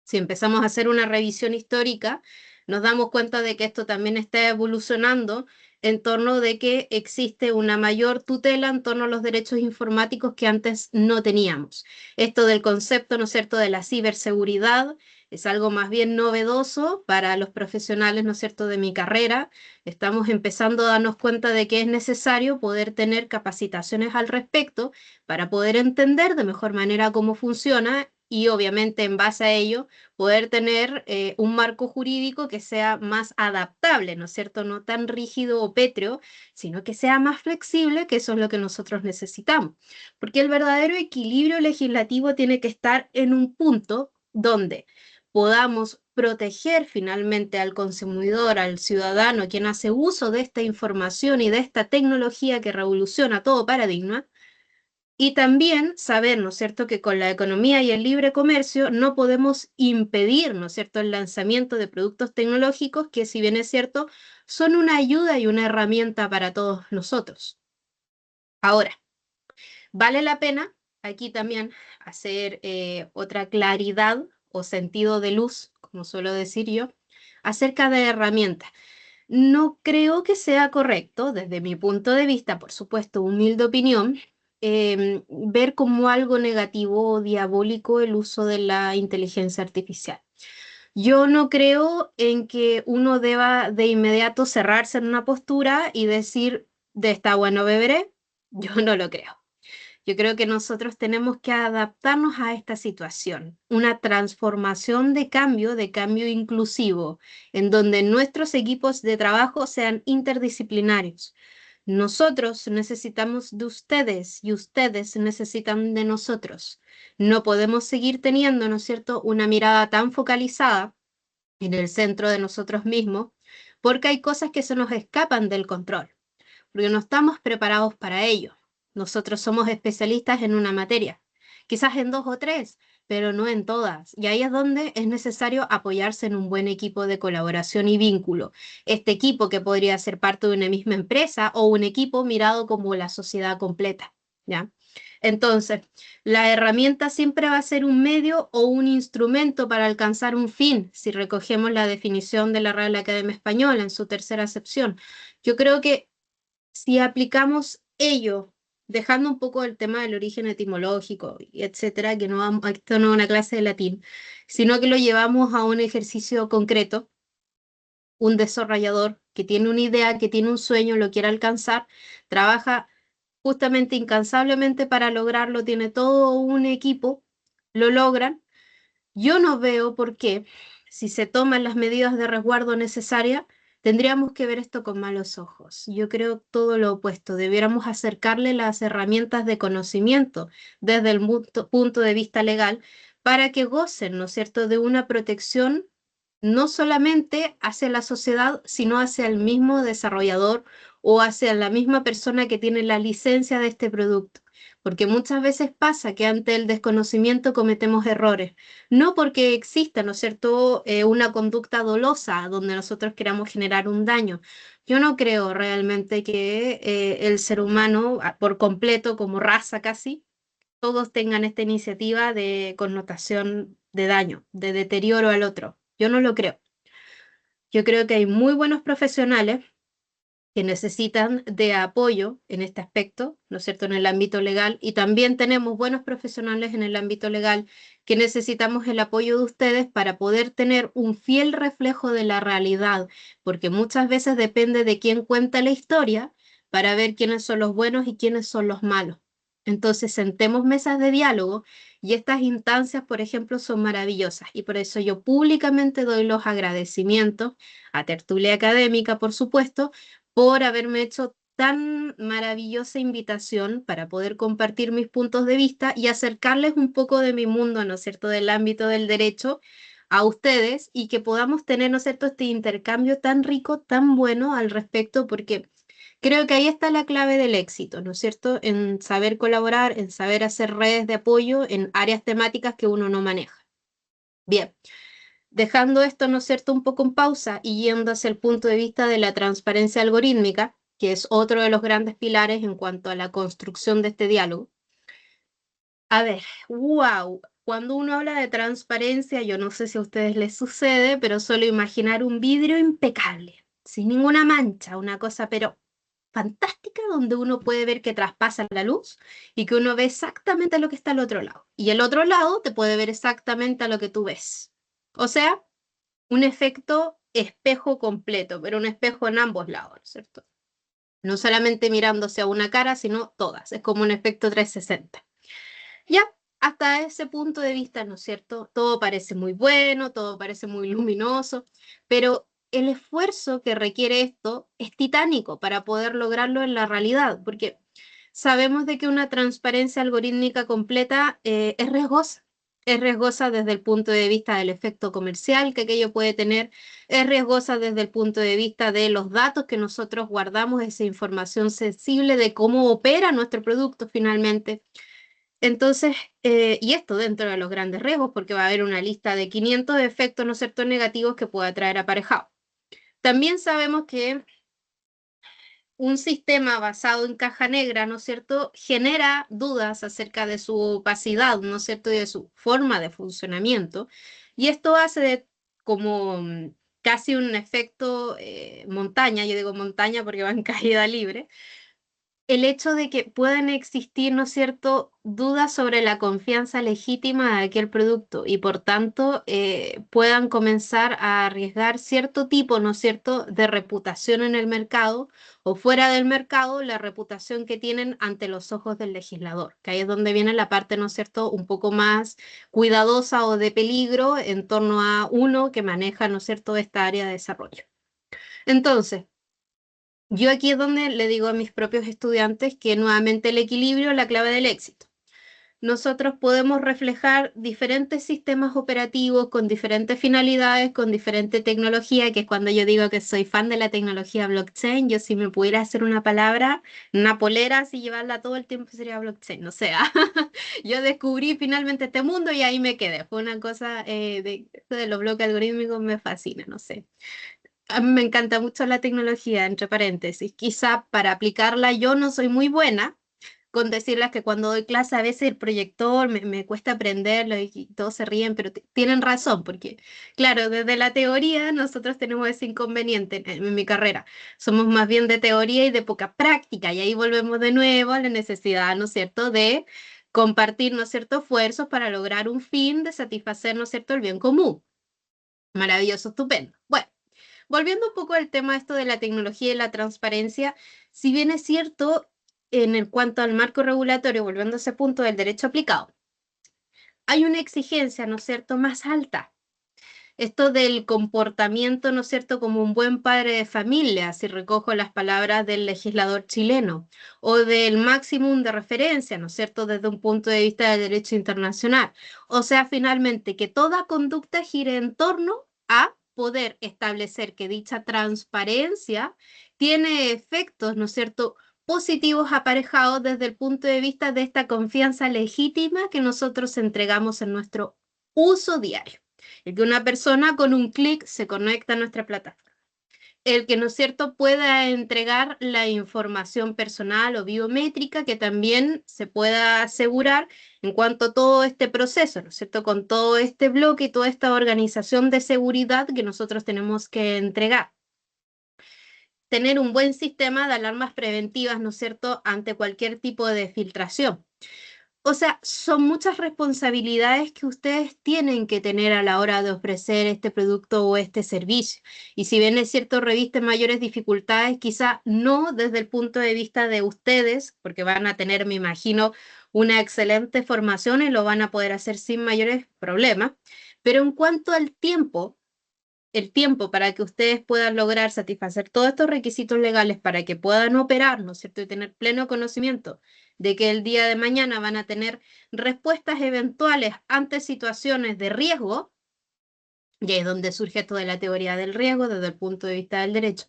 Si empezamos a hacer una revisión histórica, nos damos cuenta de que esto también está evolucionando en torno de que existe una mayor tutela en torno a los derechos informáticos que antes no teníamos. Esto del concepto, ¿no es cierto?, de la ciberseguridad es algo más bien novedoso para los profesionales, ¿no es cierto?, de mi carrera. Estamos empezando a darnos cuenta de que es necesario poder tener capacitaciones al respecto para poder entender de mejor manera cómo funciona y obviamente en base a ello poder tener un marco jurídico que sea más adaptable, ¿no es cierto? No tan rígido o pétreo, sino que sea más flexible, que eso es lo que nosotros necesitamos. Porque el verdadero equilibrio legislativo tiene que estar en un punto donde podamos proteger finalmente al consumidor, al ciudadano, quien hace uso de esta información y de esta tecnología que revoluciona todo paradigma, y también saber, ¿no es cierto?, que con la economía y el libre comercio no podemos impedir, ¿no es cierto?, el lanzamiento de productos tecnológicos que, si bien es cierto, son una ayuda y una herramienta para todos nosotros. Ahora, vale la pena aquí también hacer otra claridad o sentido de luz, como suelo decir yo, acerca de herramientas. No creo que sea correcto, desde mi punto de vista, por supuesto, humilde opinión, ver como algo negativo o diabólico el uso de la inteligencia artificial. Yo no creo en que uno deba de inmediato cerrarse en una postura y decir, de esta agua no beberé. Yo no lo creo. Yo creo que nosotros tenemos que adaptarnos a esta situación, una transformación de cambio inclusivo, en donde nuestros equipos de trabajo sean interdisciplinarios. Nosotros necesitamos de ustedes y ustedes necesitan de nosotros. No podemos seguir teniendo, ¿no es cierto?, una mirada tan focalizada en el centro de nosotros mismos, porque hay cosas que se nos escapan del control porque no estamos preparados para ello. Nosotros somos especialistas en una materia, quizás en dos o tres, pero no en todas. Y ahí es donde es necesario apoyarse en un buen equipo de colaboración y vínculo. Este equipo que podría ser parte de una misma empresa o un equipo mirado como la sociedad completa, ¿ya? Entonces, la herramienta siempre va a ser un medio o un instrumento para alcanzar un fin, si recogemos la definición de la Real Academia Española en su tercera acepción. Yo creo que si aplicamos ello, dejando un poco el tema del origen etimológico, etcétera, que no vamos, esto no es una clase de latín, sino que lo llevamos a un ejercicio concreto, un desarrollador que tiene una idea, que tiene un sueño, lo quiere alcanzar, trabaja justamente incansablemente para lograrlo, tiene todo un equipo, lo logran. Yo no veo por qué, si se toman las medidas de resguardo necesarias, tendríamos que ver esto con malos ojos. Yo creo todo lo opuesto. Debiéramos acercarle las herramientas de conocimiento desde el punto de vista legal para que gocen, ¿no es cierto?, de una protección no solamente hacia la sociedad, sino hacia el mismo desarrollador o hacia la misma persona que tiene la licencia de este producto. Porque muchas veces pasa que ante el desconocimiento cometemos errores no porque exista, ¿no es cierto?, una conducta dolosa donde nosotros queramos generar un daño. Yo no creo realmente que el ser humano, por completo, como raza casi, todos tengan esta iniciativa de connotación de daño, de deterioro al otro. Yo no lo creo. Yo creo que hay muy buenos profesionales que necesitan de apoyo en este aspecto, ¿no es cierto?, en el ámbito legal, y también tenemos buenos profesionales en el ámbito legal que necesitamos el apoyo de ustedes para poder tener un fiel reflejo de la realidad, porque muchas veces depende de quién cuenta la historia para ver quiénes son los buenos y quiénes son los malos. Entonces, sentemos mesas de diálogo y estas instancias, por ejemplo, son maravillosas y por eso yo públicamente doy los agradecimientos a Tertulia Académica, por supuesto, por haberme hecho tan maravillosa invitación para poder compartir mis puntos de vista y acercarles un poco de mi mundo, ¿no es cierto?, del ámbito del derecho a ustedes y que podamos tener, ¿no es cierto?, este intercambio tan rico, tan bueno al respecto, porque creo que ahí está la clave del éxito, ¿no es cierto?, en saber colaborar, en saber hacer redes de apoyo en áreas temáticas que uno no maneja. Bien. Dejando esto, ¿no es cierto?, un poco en pausa y yendo hacia el punto de vista de la transparencia algorítmica, que es otro de los grandes pilares en cuanto a la construcción de este diálogo. A ver, wow, cuando uno habla de transparencia, yo no sé si a ustedes les sucede, pero suelo imaginar un vidrio impecable, sin ninguna mancha, una cosa pero fantástica donde uno puede ver que traspasa la luz y que uno ve exactamente lo que está al otro lado. Y el otro lado te puede ver exactamente a lo que tú ves. O sea, un efecto espejo completo, pero un espejo en ambos lados, ¿cierto? No solamente mirándose a una cara, sino todas. Es como un efecto 360. Ya, hasta ese punto de vista, ¿no es cierto? Todo parece muy bueno, todo parece muy luminoso, pero el esfuerzo que requiere esto es titánico para poder lograrlo en la realidad, porque sabemos de que una transparencia algorítmica completa es riesgosa desde el punto de vista del efecto comercial que aquello puede tener, es riesgosa desde el punto de vista de los datos que nosotros guardamos, esa información sensible de cómo opera nuestro producto finalmente. Entonces, y esto dentro de los grandes riesgos, porque va a haber una lista de 500 efectos, ¿no es cierto?, negativos que pueda traer aparejado. También sabemos que un sistema basado en caja negra, ¿no es cierto?, genera dudas acerca de su opacidad, ¿no es cierto?, y de su forma de funcionamiento. Y esto hace como casi un efecto montaña, yo digo montaña porque va en caída libre, el hecho de que puedan existir, ¿no es cierto?, dudas sobre la confianza legítima de aquel producto y por tanto puedan comenzar a arriesgar cierto tipo, ¿no es cierto?, de reputación en el mercado o fuera del mercado, la reputación que tienen ante los ojos del legislador, que ahí es donde viene la parte, ¿no es cierto?, un poco más cuidadosa o de peligro en torno a uno que maneja, ¿no es cierto?, esta área de desarrollo. Entonces, yo aquí es donde le digo a mis propios estudiantes que nuevamente el equilibrio es la clave del éxito. Nosotros podemos reflejar diferentes sistemas operativos con diferentes finalidades, con diferente tecnología, que es cuando yo digo que soy fan de la tecnología blockchain, yo si me pudiera hacer una palabra, una polera, si llevarla todo el tiempo sería blockchain, o sea, yo descubrí finalmente este mundo y ahí me quedé. Fue una cosa de los bloques algorítmicos me fascina, no sé. A mí me encanta mucho la tecnología, entre paréntesis. Quizá para aplicarla yo no soy muy buena con decirles que cuando doy clase a veces el proyector me cuesta aprenderlo y todos se ríen, pero tienen razón, porque claro, desde la teoría nosotros tenemos ese inconveniente en mi carrera. Somos más bien de teoría y de poca práctica, y ahí volvemos de nuevo a la necesidad, ¿no es cierto?, de compartir, ¿no es cierto?, esfuerzos para lograr un fin, de satisfacer, ¿no es cierto?, el bien común. Maravilloso, estupendo. Bueno. Volviendo un poco al tema esto de la tecnología y la transparencia, si bien es cierto en el cuanto al marco regulatorio, volviendo a ese punto del derecho aplicado, hay una exigencia, ¿no es cierto?, más alta. Esto del comportamiento, ¿no es cierto?, como un buen padre de familia, si recojo las palabras del legislador chileno, o del máximo de referencia, ¿no es cierto?, desde un punto de vista del derecho internacional. O sea, finalmente, que toda conducta gire en torno a poder establecer que dicha transparencia tiene efectos, ¿no es cierto?, positivos aparejados desde el punto de vista de esta confianza legítima que nosotros entregamos en nuestro uso diario. El que una persona con un clic se conecta a nuestra plataforma. El que, ¿no es cierto?, pueda entregar la información personal o biométrica que también se pueda asegurar en cuanto a todo este proceso, ¿no es cierto?, con todo este bloque y toda esta organización de seguridad que nosotros tenemos que entregar. tener un buen sistema de alarmas preventivas, ¿no es cierto?, ante cualquier tipo de filtración. O sea, son muchas responsabilidades que ustedes tienen que tener a la hora de ofrecer este producto o este servicio. Y si bien es cierto, revisten mayores dificultades, quizá no desde el punto de vista de ustedes, porque van a tener, me imagino, una excelente formación y lo van a poder hacer sin mayores problemas. Pero en cuanto al tiempo, el tiempo para que ustedes puedan lograr satisfacer todos estos requisitos legales para que puedan operar, ¿no es cierto? Y tener pleno conocimiento de que el día de mañana van a tener respuestas eventuales ante situaciones de riesgo, y es donde surge esto de la teoría del riesgo desde el punto de vista del derecho.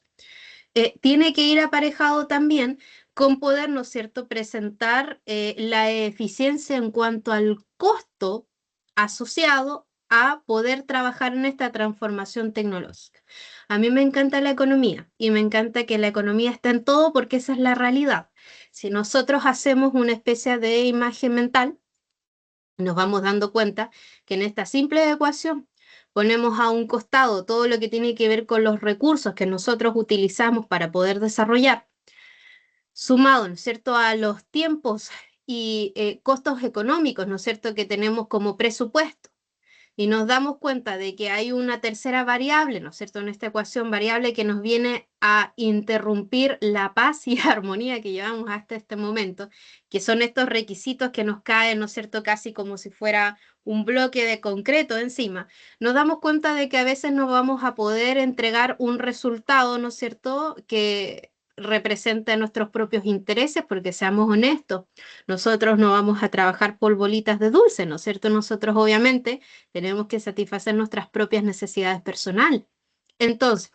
Tiene que ir aparejado también con poder, ¿no es cierto?, presentar la eficiencia en cuanto al costo asociado a poder trabajar en esta transformación tecnológica. A mí me encanta la economía y me encanta que la economía está en todo porque esa es la realidad. Si nosotros hacemos una especie de imagen mental, nos vamos dando cuenta que en esta simple ecuación ponemos a un costado todo lo que tiene que ver con los recursos que nosotros utilizamos para poder desarrollar, sumado, ¿no es cierto?, a los tiempos y costos económicos, ¿no es cierto?, que tenemos como presupuesto. Y nos damos cuenta de que hay una tercera variable, ¿no es cierto?, en esta ecuación variable que nos viene a interrumpir la paz y armonía que llevamos hasta este momento, que son estos requisitos que nos caen, ¿no es cierto?, casi como si fuera un bloque de concreto encima. Nos damos cuenta de que a veces no vamos a poder entregar un resultado, ¿no es cierto?, que represente nuestros propios intereses, porque seamos honestos, nosotros no vamos a trabajar por bolitas de dulce, ¿no es cierto? Nosotros obviamente tenemos que satisfacer nuestras propias necesidades personales. Entonces,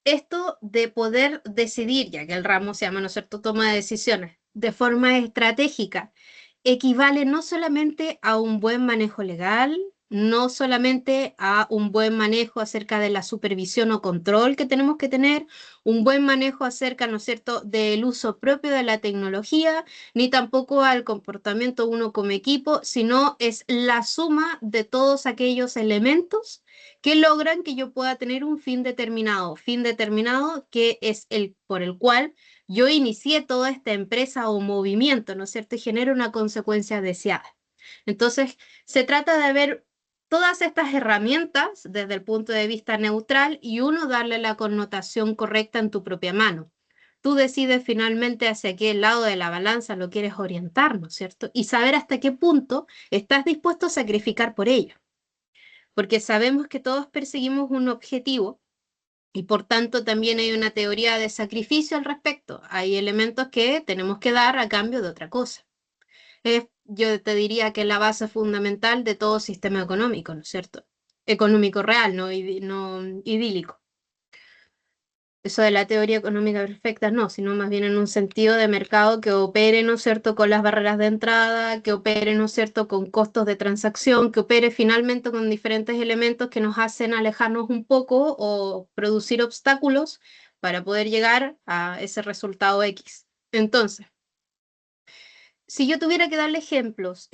esto de poder decidir, ya que el ramo se llama, ¿no es cierto?, toma de decisiones, de forma estratégica, equivale no solamente a un buen manejo legal, no solamente a un buen manejo acerca de la supervisión o control que tenemos que tener, un buen manejo acerca, ¿no es cierto?, del uso propio de la tecnología, ni tampoco al comportamiento uno como equipo, sino es la suma de todos aquellos elementos que logran que yo pueda tener un fin determinado que es el por el cual yo inicié toda esta empresa o movimiento, ¿no es cierto? Y genera una consecuencia deseada. Entonces, se trata de ver todas estas herramientas desde el punto de vista neutral y uno darle la connotación correcta en tu propia mano. Tú decides finalmente hacia qué lado de la balanza lo quieres orientar, ¿no es cierto? Y saber hasta qué punto estás dispuesto a sacrificar por ello. Porque sabemos que todos perseguimos un objetivo y por tanto también hay una teoría de sacrificio al respecto. Hay elementos que tenemos que dar a cambio de otra cosa. Yo te diría que es la base fundamental de todo sistema económico, ¿no es cierto? Económico real, no idílico. Eso de la teoría económica perfecta no, sino más bien en un sentido de mercado que opere, ¿no es cierto?, con las barreras de entrada, que opere, ¿no es cierto?, con costos de transacción, que opere finalmente con diferentes elementos que nos hacen alejarnos un poco o producir obstáculos para poder llegar a ese resultado X. Entonces, si yo tuviera que darle ejemplos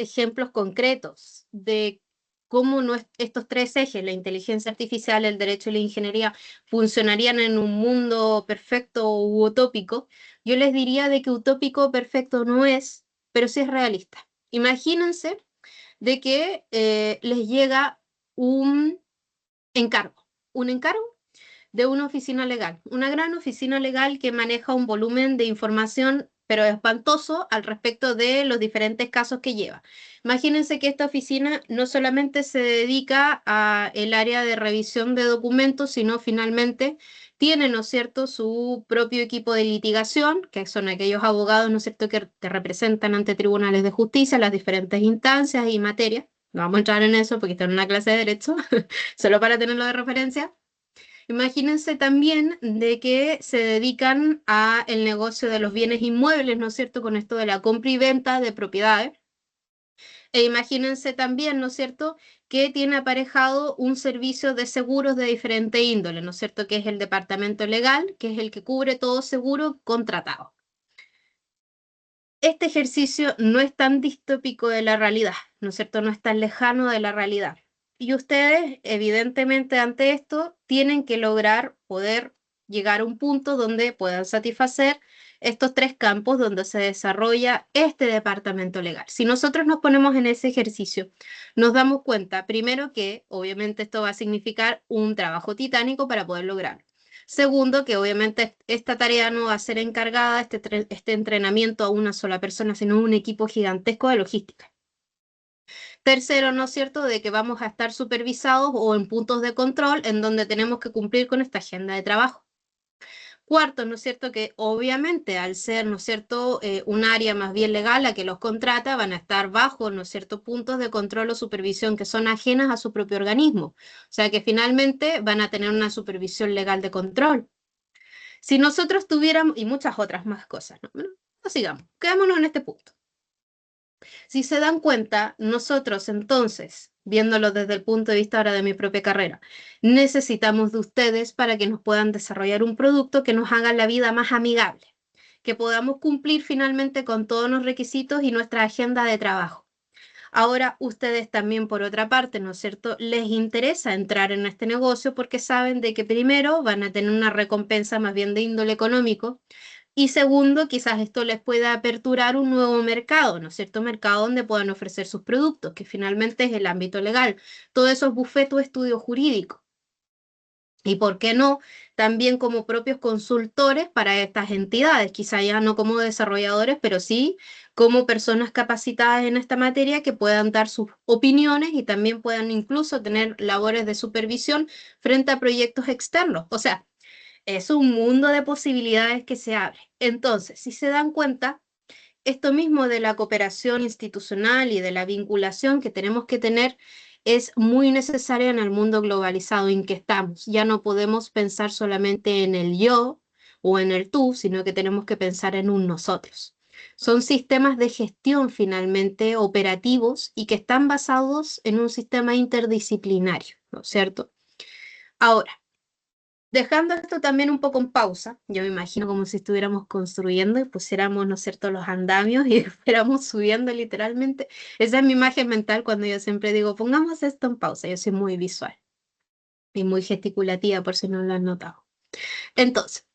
concretos de cómo estos tres ejes, la inteligencia artificial, el derecho y la ingeniería, funcionarían en un mundo perfecto u utópico, yo les diría de que utópico perfecto no es, pero sí es realista. Imagínense de que les llega un un encargo de una oficina legal, una gran oficina legal que maneja un volumen de información, pero espantoso al respecto de los diferentes casos que lleva. Imagínense que esta oficina no solamente se dedica a el área de revisión de documentos, sino finalmente tiene, ¿no es cierto?, su propio equipo de litigación, que son aquellos abogados, ¿no es cierto?, que te representan ante tribunales de justicia, las diferentes instancias y materias. No vamos a entrar en eso porque está en una clase de derecho, solo para tenerlo de referencia. Imagínense también de que se dedican a el negocio de los bienes inmuebles, ¿no es cierto?, con esto de la compra y venta de propiedades. E imagínense también, ¿no es cierto?, que tiene aparejado un servicio de seguros de diferente índole, ¿no es cierto?, que es el departamento legal, que es el que cubre todo seguro contratado. Este ejercicio no es tan distópico de la realidad, ¿no es cierto?, no es tan lejano de la realidad. Y ustedes, evidentemente, ante esto, tienen que lograr poder llegar a un punto donde puedan satisfacer estos 3 campos donde se desarrolla este departamento legal. Si nosotros nos ponemos en ese ejercicio, nos damos cuenta, primero, que obviamente esto va a significar un trabajo titánico para poder lograrlo. Segundo, que obviamente esta tarea no va a ser encargada, este entrenamiento, a una sola persona, sino a un equipo gigantesco de logística. Tercero, ¿no es cierto?, de que vamos a estar supervisados o en puntos de control en donde tenemos que cumplir con esta agenda de trabajo. Cuarto, ¿no es cierto?, que obviamente al ser, ¿no es cierto?, un área más bien legal la que los contrata, van a estar bajo, ¿no es cierto?, puntos de control o supervisión que son ajenas a su propio organismo. O sea que finalmente van a tener una supervisión legal de control. Si nosotros tuviéramos, y muchas otras más cosas, ¿no? Bueno, no sigamos, quedémonos en este punto. Si se dan cuenta, nosotros entonces, viéndolo desde el punto de vista ahora de mi propia carrera, necesitamos de ustedes para que nos puedan desarrollar un producto que nos haga la vida más amigable, que podamos cumplir finalmente con todos los requisitos y nuestra agenda de trabajo. Ahora, ustedes también, por otra parte, ¿no es cierto?, les interesa entrar en este negocio porque saben de que primero van a tener una recompensa más bien de índole económico, y segundo, quizás esto les pueda aperturar un nuevo mercado, ¿no es cierto? Mercado donde puedan ofrecer sus productos, que finalmente es el ámbito legal. Todo eso es bufete o estudio jurídico. Y por qué no, también como propios consultores para estas entidades, quizá ya no como desarrolladores, pero sí como personas capacitadas en esta materia que puedan dar sus opiniones y también puedan incluso tener labores de supervisión frente a proyectos externos. O sea, es un mundo de posibilidades que se abre. Entonces, si se dan cuenta, esto mismo de la cooperación institucional y de la vinculación que tenemos que tener es muy necesaria en el mundo globalizado en que estamos. Ya no podemos pensar solamente en el yo o en el tú, sino que tenemos que pensar en un nosotros. Son sistemas de gestión finalmente operativos y que están basados en un sistema interdisciplinario, ¿no es cierto? Ahora, dejando esto también un poco en pausa, yo me imagino como si estuviéramos construyendo y pusiéramos, ¿no es cierto?, los andamios y fuéramos subiendo literalmente. Esa es mi imagen mental cuando yo siempre digo, pongamos esto en pausa. Yo soy muy visual y muy gesticulativa, por si no lo han notado. Entonces,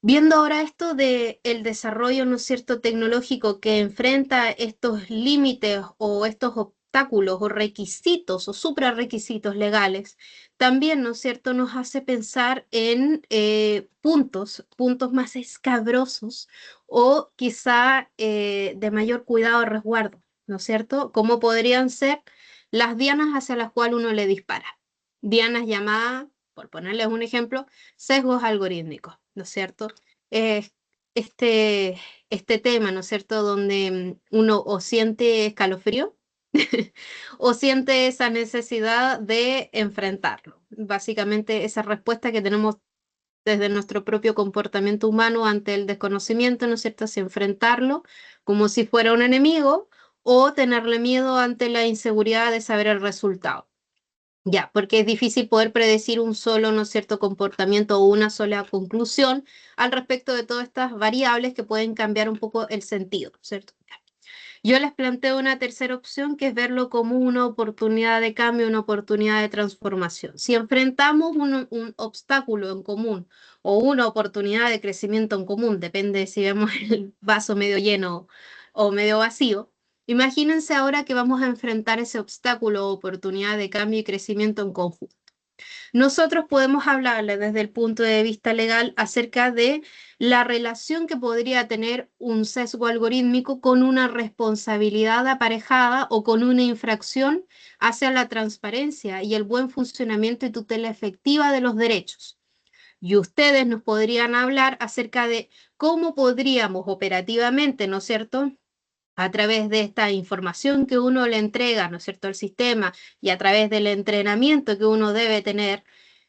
viendo ahora esto de el desarrollo, ¿no es cierto?, tecnológico que enfrenta estos límites o estos obstáculos o requisitos o suprarrequisitos legales, también, ¿no es cierto?, nos hace pensar en puntos más escabrosos o quizá de mayor cuidado o resguardo, ¿no es cierto?, como podrían ser las dianas hacia las cuales uno le dispara. Dianas llamadas, por ponerles un ejemplo, sesgos algorítmicos, ¿no es cierto? Eh, este, este tema, ¿no es cierto?, donde uno o siente escalofrío o siente esa necesidad de enfrentarlo. Básicamente esa respuesta que tenemos desde nuestro propio comportamiento humano ante el desconocimiento, ¿no es cierto?, es enfrentarlo como si fuera un enemigo o tenerle miedo ante la inseguridad de saber el resultado. Ya, porque es difícil poder predecir un solo, ¿no es cierto?, comportamiento o una sola conclusión al respecto de todas estas variables que pueden cambiar un poco el sentido, ¿cierto? Yo les planteo una tercera opción que es verlo como una oportunidad de cambio, una oportunidad de transformación. Si enfrentamos un obstáculo en común o una oportunidad de crecimiento en común, depende si vemos el vaso medio lleno o medio vacío, imagínense ahora que vamos a enfrentar ese obstáculo o oportunidad de cambio y crecimiento en conjunto. Nosotros podemos hablarle desde el punto de vista legal acerca de la relación que podría tener un sesgo algorítmico con una responsabilidad aparejada o con una infracción hacia la transparencia y el buen funcionamiento y tutela efectiva de los derechos. Y ustedes nos podrían hablar acerca de cómo podríamos operativamente, ¿no es cierto?, a través de esta información que uno le entrega, ¿no es cierto?, al sistema y a través del entrenamiento que uno debe tener,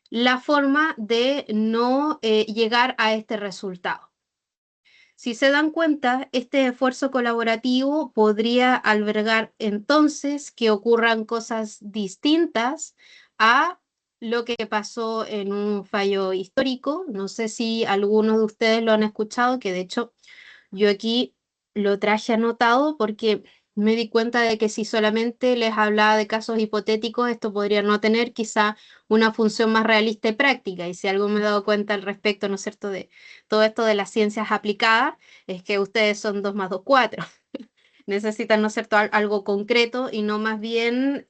la forma de no llegar a este resultado. Si se dan cuenta, este esfuerzo colaborativo podría albergar entonces que ocurran cosas distintas a lo que pasó en un fallo histórico. No sé si algunos de ustedes lo han escuchado, que de hecho yo aquí lo traje anotado porque me di cuenta de que si solamente les hablaba de casos hipotéticos, esto podría no tener quizá una función más realista y práctica. Y si algo me he dado cuenta al respecto, ¿no es cierto?, de todo esto de las ciencias aplicadas, es que ustedes son 2 más 2 4. Necesitan, ¿no es cierto?, algo concreto y no más bien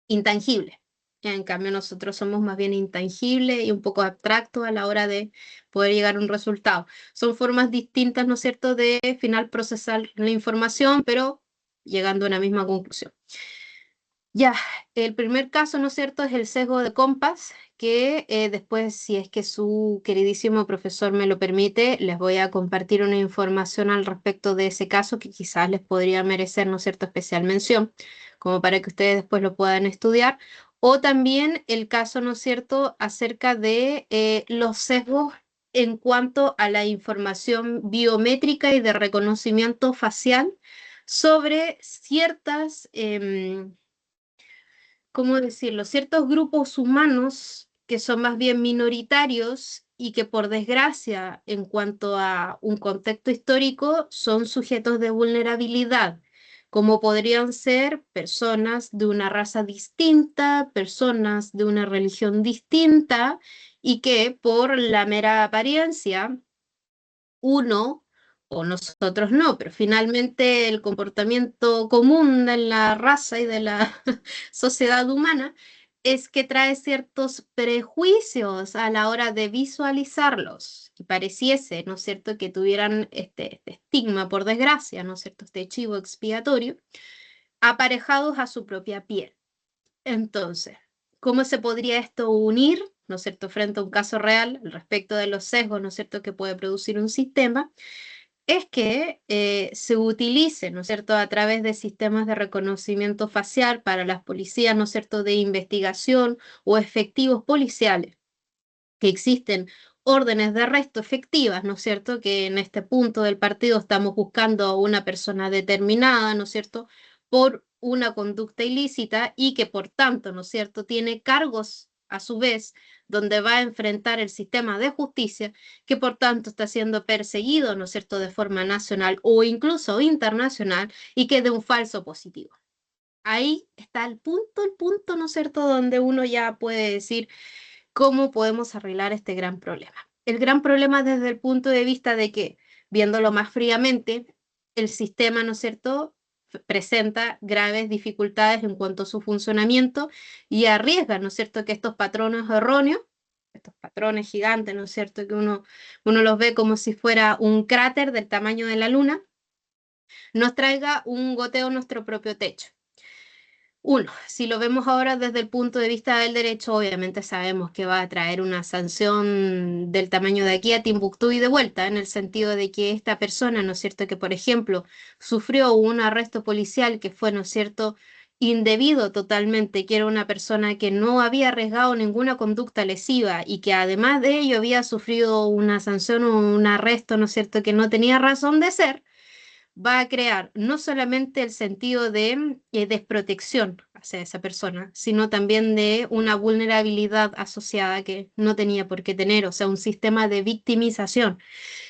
intangible. En cambio, nosotros somos más bien intangibles y un poco abstractos a la hora de poder llegar a un resultado. Son formas distintas, ¿no es cierto?, de final procesar la información, pero llegando a una misma conclusión. Ya, el primer caso, ¿no es cierto?, es el sesgo de Compass, que después, si es que su queridísimo profesor me lo permite, les voy a compartir una información al respecto de ese caso que quizás les podría merecer, ¿no es cierto?, especial mención, como para que ustedes después lo puedan estudiar. O también el caso, ¿no es cierto?, acerca de los sesgos en cuanto a la información biométrica y de reconocimiento facial sobre ciertas... ¿cómo decirlo?, ciertos grupos humanos que son más bien minoritarios y que por desgracia, en cuanto a un contexto histórico, son sujetos de vulnerabilidad, como podrían ser personas de una raza distinta, personas de una religión distinta, y que por la mera apariencia uno o nosotros no, pero finalmente el comportamiento común de la raza y de la sociedad humana es que trae ciertos prejuicios a la hora de visualizarlos, y pareciese, ¿no es cierto?, que tuvieran este estigma, por desgracia, ¿no es cierto?, este chivo expiatorio, aparejados a su propia piel. Entonces, ¿cómo se podría esto unir, ¿no es cierto?, frente a un caso real respecto de los sesgos, ¿no es cierto?, que puede producir un sistema? Es que se utilice, ¿no es cierto?, a través de sistemas de reconocimiento facial para las policías, ¿no es cierto?, de investigación o efectivos policiales, que existen órdenes de arresto efectivas, ¿no es cierto?, que en este punto del partido estamos buscando a una persona determinada, ¿no es cierto?, por una conducta ilícita y que por tanto, ¿no es cierto?, tiene cargos a su vez donde va a enfrentar el sistema de justicia, que por tanto está siendo perseguido, ¿no es cierto?, de forma nacional o incluso internacional, y que de un falso positivo. Ahí está el punto, ¿no es cierto?, donde uno ya puede decir cómo podemos arreglar este gran problema. El gran problema desde el punto de vista de que, viéndolo más fríamente, el sistema, ¿no es cierto?, presenta graves dificultades en cuanto a su funcionamiento y arriesga, ¿no es cierto?, que estos patrones erróneos, estos patrones gigantes, ¿no es cierto?, que uno los ve como si fuera un cráter del tamaño de la luna, nos traiga un goteo en nuestro propio techo. Uno, si lo vemos ahora desde el punto de vista del derecho, obviamente sabemos que va a traer una sanción del tamaño de aquí a Timbuktu y de vuelta, en el sentido de que esta persona, ¿no es cierto?, que por ejemplo sufrió un arresto policial que fue, ¿no es cierto?, indebido totalmente, que era una persona que no había arriesgado ninguna conducta lesiva y que además de ello había sufrido una sanción o un arresto, ¿no es cierto?, que no tenía razón de ser, va a crear no solamente el sentido de desprotección hacia esa persona, sino también de una vulnerabilidad asociada que no tenía por qué tener, o sea, un sistema de victimización.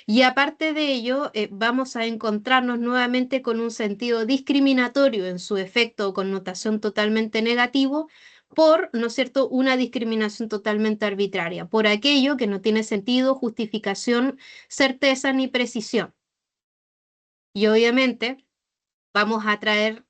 Y aparte de ello, vamos a encontrarnos nuevamente con un sentido discriminatorio en su efecto o connotación totalmente negativo por, ¿no es cierto?, una discriminación totalmente arbitraria, por aquello que no tiene sentido, justificación, certeza ni precisión. Y obviamente vamos a traer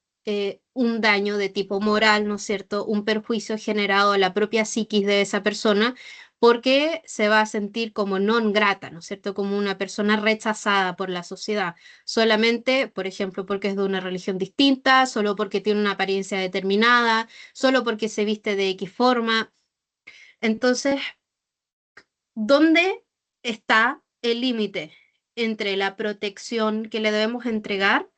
un daño de tipo moral, ¿no es cierto?, un perjuicio generado a la propia psiquis de esa persona, porque se va a sentir como non grata, ¿no es cierto?, como una persona rechazada por la sociedad, solamente, por ejemplo, porque es de una religión distinta, solo porque tiene una apariencia determinada, solo porque se viste de X forma. Entonces, ¿dónde está el límite entre la protección que le debemos entregar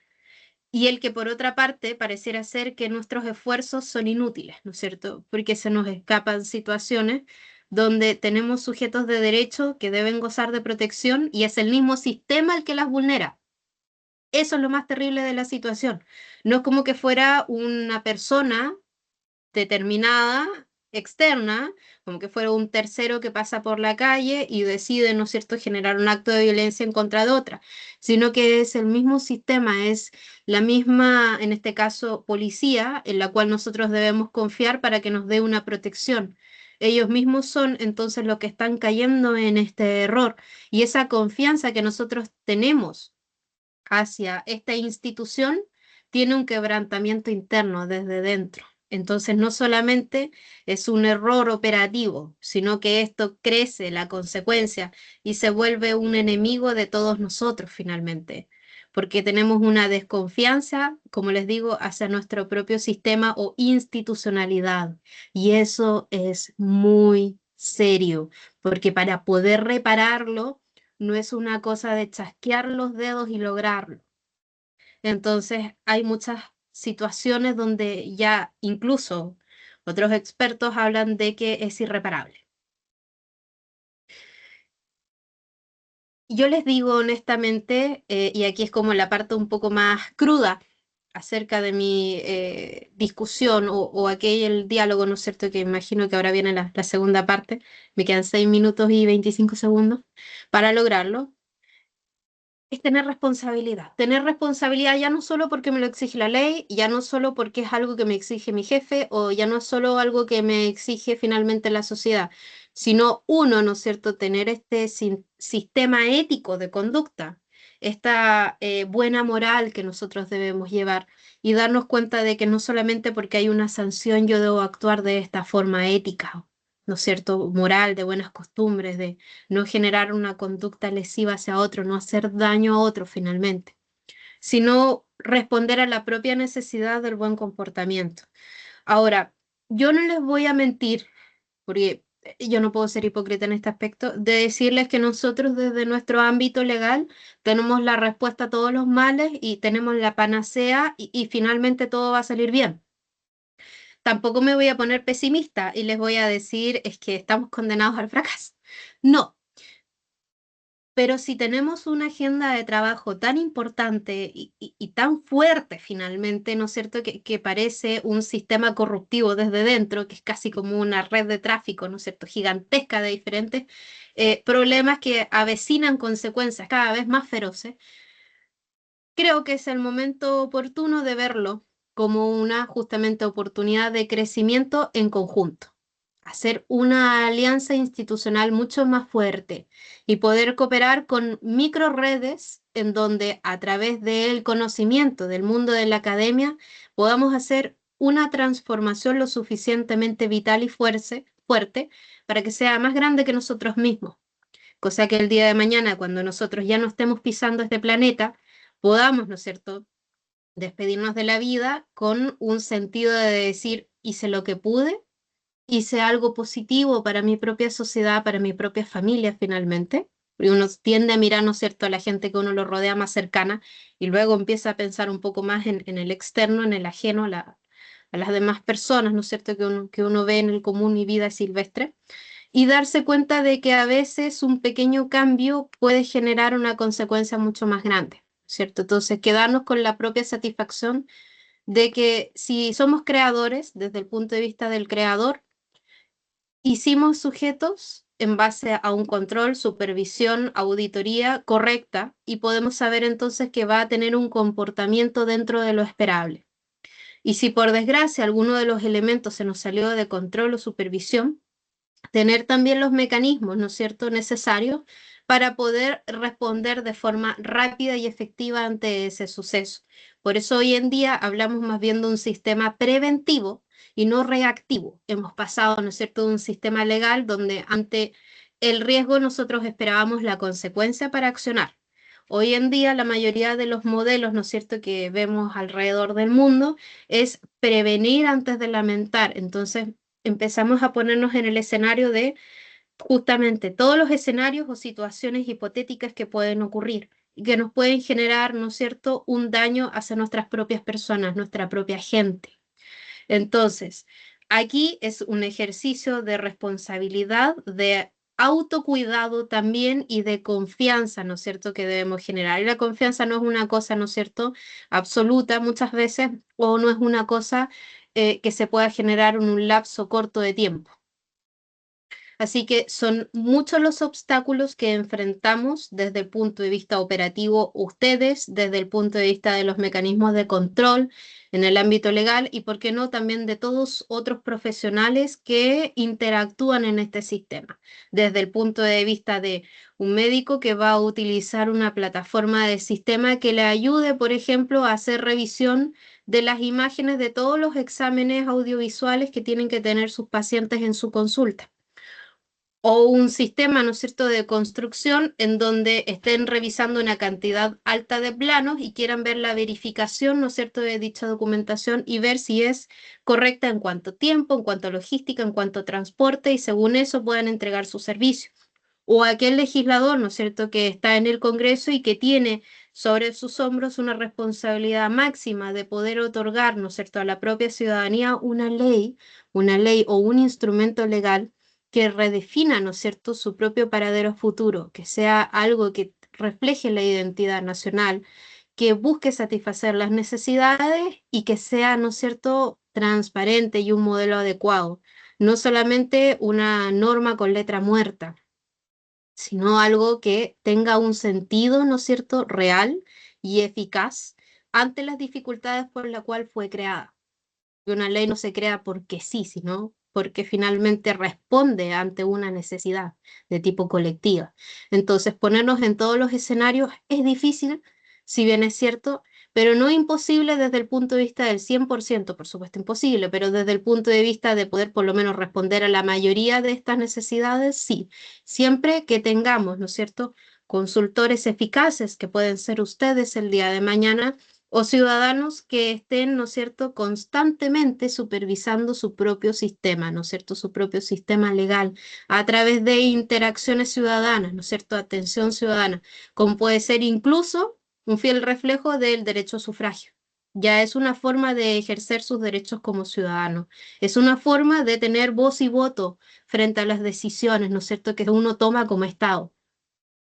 y el que por otra parte pareciera ser que nuestros esfuerzos son inútiles, ¿no es cierto? Porque se nos escapan situaciones donde tenemos sujetos de derecho que deben gozar de protección y es el mismo sistema el que las vulnera? Eso es lo más terrible de la situación. No es como que fuera una persona determinada externa, como que fuera un tercero que pasa por la calle y decide, ¿no es cierto?, generar un acto de violencia en contra de otra, sino que es el mismo sistema, es la misma, en este caso, policía, en la cual nosotros debemos confiar para que nos dé una protección. Ellos mismos son entonces los que están cayendo en este error y esa confianza que nosotros tenemos hacia esta institución tiene un quebrantamiento interno desde dentro. Entonces, no solamente es un error operativo, sino que esto crece, la consecuencia, y se vuelve un enemigo de todos nosotros finalmente, porque tenemos una desconfianza, como les digo, hacia nuestro propio sistema o institucionalidad. Y eso es muy serio, porque para poder repararlo, no es una cosa de chasquear los dedos y lograrlo. Entonces, hay muchas situaciones donde ya incluso otros expertos hablan de que es irreparable. Yo les digo honestamente, y aquí es como la parte un poco más cruda acerca de mi discusión o aquel diálogo, ¿no es cierto? Que imagino que ahora viene la segunda parte. Me quedan 6 minutos y 25 segundos para lograrlo. Es tener responsabilidad ya no solo porque me lo exige la ley, ya no solo porque es algo que me exige mi jefe o ya no es solo algo que me exige finalmente la sociedad, sino uno, ¿no es cierto?, tener este sistema ético de conducta, esta buena moral que nosotros debemos llevar y darnos cuenta de que no solamente porque hay una sanción yo debo actuar de esta forma ética, ¿no es cierto?, moral, de buenas costumbres, de no generar una conducta lesiva hacia otro, no hacer daño a otro finalmente, sino responder a la propia necesidad del buen comportamiento. Ahora, yo no les voy a mentir, porque yo no puedo ser hipócrita en este aspecto, de decirles que nosotros desde nuestro ámbito legal tenemos la respuesta a todos los males y tenemos la panacea y finalmente todo va a salir bien. Tampoco me voy a poner pesimista y les voy a decir es que estamos condenados al fracaso. No, pero si tenemos una agenda de trabajo tan importante y tan fuerte finalmente, ¿no es cierto?, que parece un sistema corruptivo desde dentro, que es casi como una red de tráfico, ¿no es cierto?, gigantesca de diferentes problemas que avecinan consecuencias cada vez más feroces, creo que es el momento oportuno de verlo como una justamente oportunidad de crecimiento en conjunto, hacer una alianza institucional mucho más fuerte y poder cooperar con micro redes en donde a través del conocimiento del mundo de la academia podamos hacer una transformación lo suficientemente vital y fuerte para que sea más grande que nosotros mismos, cosa que el día de mañana, cuando nosotros ya no estemos pisando este planeta, podamos, ¿no es cierto?, despedirnos de la vida con un sentido de decir, hice lo que pude, hice algo positivo para mi propia sociedad, para mi propia familia finalmente. Y uno tiende a mirar, ¿no es cierto?, a la gente que uno lo rodea más cercana y luego empieza a pensar un poco más en el externo, en el ajeno, a las demás personas, ¿no es cierto?, que uno ve en el común y vida silvestre. Y darse cuenta de que a veces un pequeño cambio puede generar una consecuencia mucho más grande, ¿cierto? Entonces, quedarnos con la propia satisfacción de que si somos creadores, desde el punto de vista del creador, hicimos sujetos en base a un control, supervisión, auditoría correcta y podemos saber entonces que va a tener un comportamiento dentro de lo esperable. Y si por desgracia alguno de los elementos se nos salió de control o supervisión, tener también los mecanismos, ¿no es cierto?, necesarios para poder responder de forma rápida y efectiva ante ese suceso. Por eso hoy en día hablamos más bien de un sistema preventivo y no reactivo. Hemos pasado, ¿no es cierto?, de un sistema legal donde ante el riesgo nosotros esperábamos la consecuencia para accionar. Hoy en día la mayoría de los modelos, ¿no es cierto?, que vemos alrededor del mundo es prevenir antes de lamentar. Entonces, empezamos a ponernos en el escenario de justamente todos los escenarios o situaciones hipotéticas que pueden ocurrir y que nos pueden generar, ¿no es cierto?, un daño hacia nuestras propias personas, nuestra propia gente. Entonces, aquí es un ejercicio de responsabilidad, de autocuidado también y de confianza, ¿no es cierto?, que debemos generar. Y la confianza no es una cosa, ¿no es cierto?, absoluta muchas veces, o no es una cosa que se pueda generar en un lapso corto de tiempo. Así que son muchos los obstáculos que enfrentamos desde el punto de vista operativo ustedes, desde el punto de vista de los mecanismos de control en el ámbito legal y, por qué no, también de todos otros profesionales que interactúan en este sistema. Desde el punto de vista de un médico que va a utilizar una plataforma de sistema que le ayude, por ejemplo, a hacer revisión de las imágenes de todos los exámenes audiovisuales que tienen que tener sus pacientes en su consulta, o un sistema, ¿no es cierto?, de construcción en donde estén revisando una cantidad alta de planos y quieran ver la verificación, ¿no es cierto?, de dicha documentación y ver si es correcta en cuanto a tiempo, en cuanto a logística, en cuanto a transporte, y según eso puedan entregar su servicio. O aquel legislador, ¿no es cierto?, que está en el Congreso y que tiene sobre sus hombros una responsabilidad máxima de poder otorgar, ¿no es cierto?, a la propia ciudadanía una ley o un instrumento legal que redefina, ¿no es cierto?, su propio paradero futuro, que sea algo que refleje la identidad nacional, que busque satisfacer las necesidades y que sea, ¿no es cierto?, transparente y un modelo adecuado, no solamente una norma con letra muerta, sino algo que tenga un sentido, ¿no es cierto?, real y eficaz ante las dificultades por la cual fue creada. Que una ley no se crea porque sí, sino porque finalmente responde ante una necesidad de tipo colectiva. Entonces, ponernos en todos los escenarios es difícil, si bien es cierto, pero no imposible desde el punto de vista del 100%, por supuesto imposible, pero desde el punto de vista de poder por lo menos responder a la mayoría de estas necesidades, sí. Siempre que tengamos, ¿no es cierto?, consultores eficaces, que pueden ser ustedes el día de mañana, o ciudadanos que estén, ¿no es cierto?, constantemente supervisando su propio sistema, ¿no es cierto?, su propio sistema legal, a través de interacciones ciudadanas, ¿no es cierto?, atención ciudadana, como puede ser incluso un fiel reflejo del derecho a sufragio. Ya es una forma de ejercer sus derechos como ciudadano, es una forma de tener voz y voto frente a las decisiones, ¿no es cierto?, que uno toma como Estado.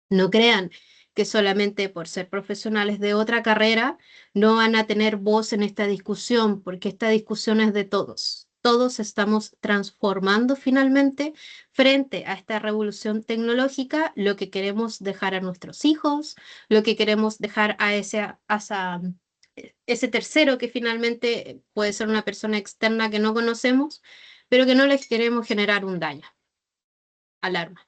No crean que solamente por ser profesionales de otra carrera no van a tener voz en esta discusión, porque esta discusión es de todos. Todos estamos transformando finalmente frente a esta revolución tecnológica lo que queremos dejar a nuestros hijos, lo que queremos dejar a ese tercero que finalmente puede ser una persona externa que no conocemos, pero que no les queremos generar un daño. Alarma.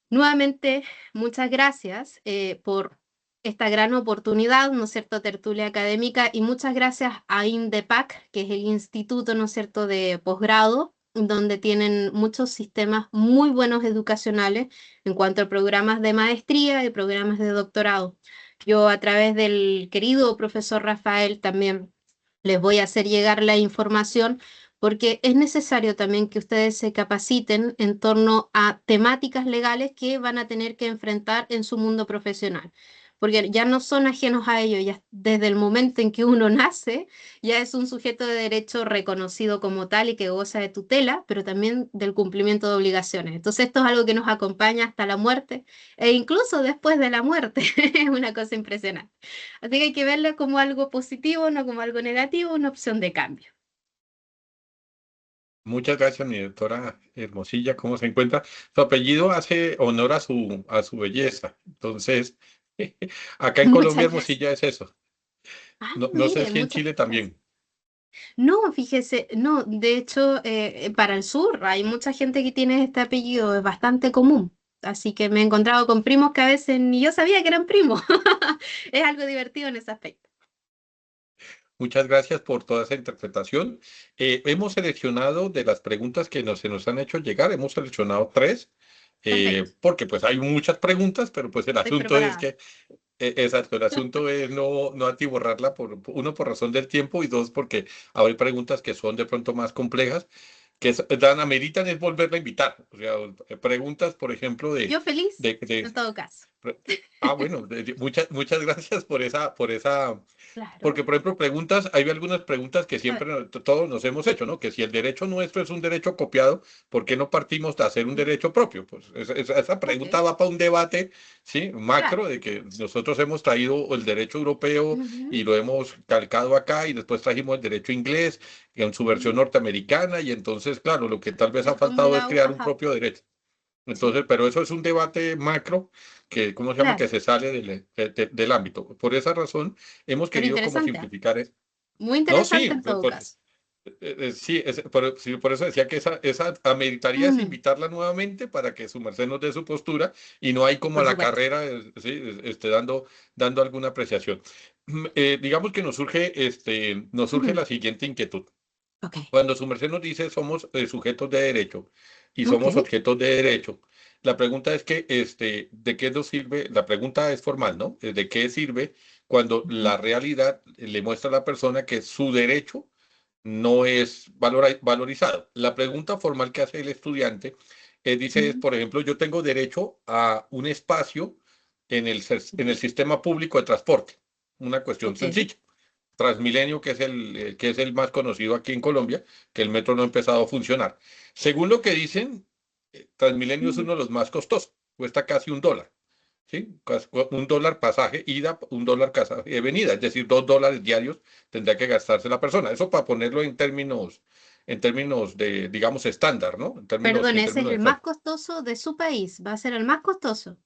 Nuevamente, muchas gracias por esta gran oportunidad, ¿no es cierto?, tertulia académica, y muchas gracias a INDEPAC, que es el instituto, ¿no es cierto?, de posgrado, donde tienen muchos sistemas muy buenos educacionales en cuanto a programas de maestría y programas de doctorado. Yo, a través del querido profesor Rafael, también les voy a hacer llegar la información, porque es necesario también que ustedes se capaciten en torno a temáticas legales que van a tener que enfrentar en su mundo profesional, porque ya no son ajenos a ello, ya desde el momento en que uno nace, ya es un sujeto de derecho reconocido como tal y que goza de tutela, pero también del cumplimiento de obligaciones. Entonces esto es algo que nos acompaña hasta la muerte e incluso después de la muerte. Es una cosa impresionante. Así que hay que verlo como algo positivo, no como algo negativo, una opción de cambio. Muchas gracias, mi doctora Hermosilla. ¿Cómo se encuentra? Su apellido hace honor a su belleza. Entonces, acá en Colombia, Muchas gracias. Hermosilla es eso. Ah, No, no sé mire, si en muchas Chile gracias. también. No, fíjese, no, de hecho, para el sur hay mucha gente que tiene este apellido, es bastante común. Así que me he encontrado con primos que a veces ni yo sabía que eran primos. Es algo divertido en ese aspecto. Muchas gracias por toda esa interpretación. Hemos seleccionado de las preguntas que se nos han hecho llegar, hemos seleccionado tres, Perfecto, porque pues hay muchas preguntas, pero pues el estoy asunto es preparada. que, exacto, el asunto es no atiborrarla, uno, por razón del tiempo, y dos, porque hay preguntas que son de pronto más complejas, que ameritan es volverla a invitar. O sea, preguntas, por ejemplo, Yo feliz, de, en todo caso. Bueno, muchas gracias por esa, Claro, porque por ejemplo preguntas, hay algunas preguntas que a ver. siempre todos nos hemos hecho, ¿no? Que si el derecho nuestro es un derecho copiado, ¿por qué no partimos de hacer un Mm, derecho propio? Pues esa pregunta ok, va para un debate, ¿sí? claro. Macro, de que nosotros hemos traído el derecho europeo Ujú, y lo hemos calcado acá y después trajimos el derecho inglés en su versión ujú. norteamericana y entonces, claro, lo que tal vez ha faltado es crear un Ajá, propio derecho. sí, Entonces, pero eso es un debate macro que, ¿cómo se llama? claro. Que se sale del ámbito. Por esa razón, hemos Pero querido como interesante, ¿ah? simplificar. Muy No, interesante sí, en todo caso. sí, sí, por eso decía que esa ameritaría es Ujú, invitarla nuevamente para que su merced nos dé su postura y no hay como a por la supuesto. carrera, sí, dando alguna apreciación. Digamos que nos surge Ujú, la siguiente inquietud. ok, Cuando su merced nos dice somos sujetos de derecho y ok. somos objetos de derecho, la pregunta es que, ¿de qué nos sirve? La pregunta es formal, ¿no? ¿De qué sirve cuando Ujú, la realidad le muestra a la persona que su derecho no es valorizado? La pregunta formal que hace el estudiante dice, ujú, por ejemplo, yo tengo derecho a un espacio en el ujú, sistema público de transporte. Una cuestión ok. sencilla. Transmilenio, que es el más conocido aquí en Colombia, que el metro no ha empezado a funcionar. Según lo que dicen, Transmilenio es Ujú, uno de los más costosos, cuesta casi $1, ¿sí? $1 pasaje ida, $1 pasaje de venida, es decir, $2 diarios tendría que gastarse la persona. Eso para ponerlo en términos de, digamos, estándar, ¿no? En términos, perdón, en ese es términos el más exactos. costoso de su país. Va a ser el más costoso,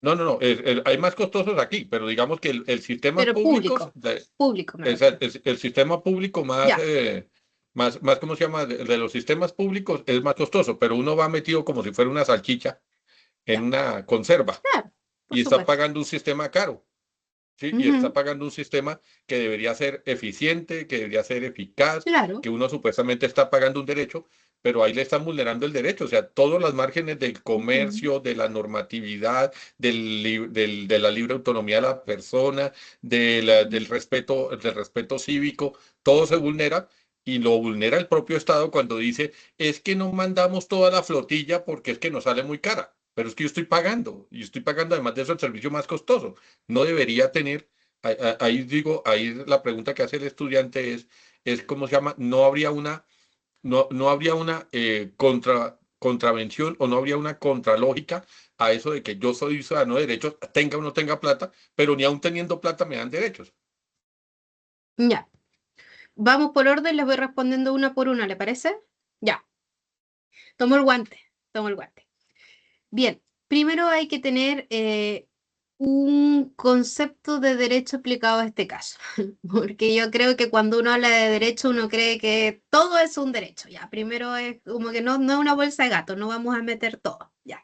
No, no, no, hay más costosos aquí, pero digamos que el sistema pero público público. Público me es el, refiero. es el sistema público más, Ya, ¿cómo se llama? De los sistemas públicos es más costoso, pero uno va metido como si fuera una salchicha en ya. una conserva Claro, por y está supuesto. pagando un sistema caro, ¿sí? Y está Ujú, pagando un sistema que debería ser eficiente, que debería ser eficaz, claro. que uno supuestamente está pagando un derecho, pero ahí le están vulnerando el derecho. O sea, todos los márgenes del Ujú, comercio, de la normatividad, de la libre autonomía de la persona, del ujú. respeto cívico, todo se vulnera. Y lo vulnera el propio Estado cuando dice, es que no mandamos toda la flotilla porque es que nos sale muy cara. Pero es que yo estoy pagando, y estoy pagando además de eso el servicio más costoso. No debería tener, ahí digo, ahí la pregunta que hace el estudiante es ¿cómo se llama? No habría una contravención o no habría una contralógica a eso de que yo soy ciudadano de derechos, tenga o no tenga plata, pero ni aun teniendo plata me dan derechos. Ya. Vamos por orden, les voy respondiendo una por una, ¿le parece? Ya. Tomo el guante. Tomo el guante. Bien, primero hay que tener un concepto de derecho aplicado a este caso, porque yo creo que cuando uno habla de derecho uno cree que todo es un derecho, ya, primero es como que no es una bolsa de gato, no vamos a meter todo, ya.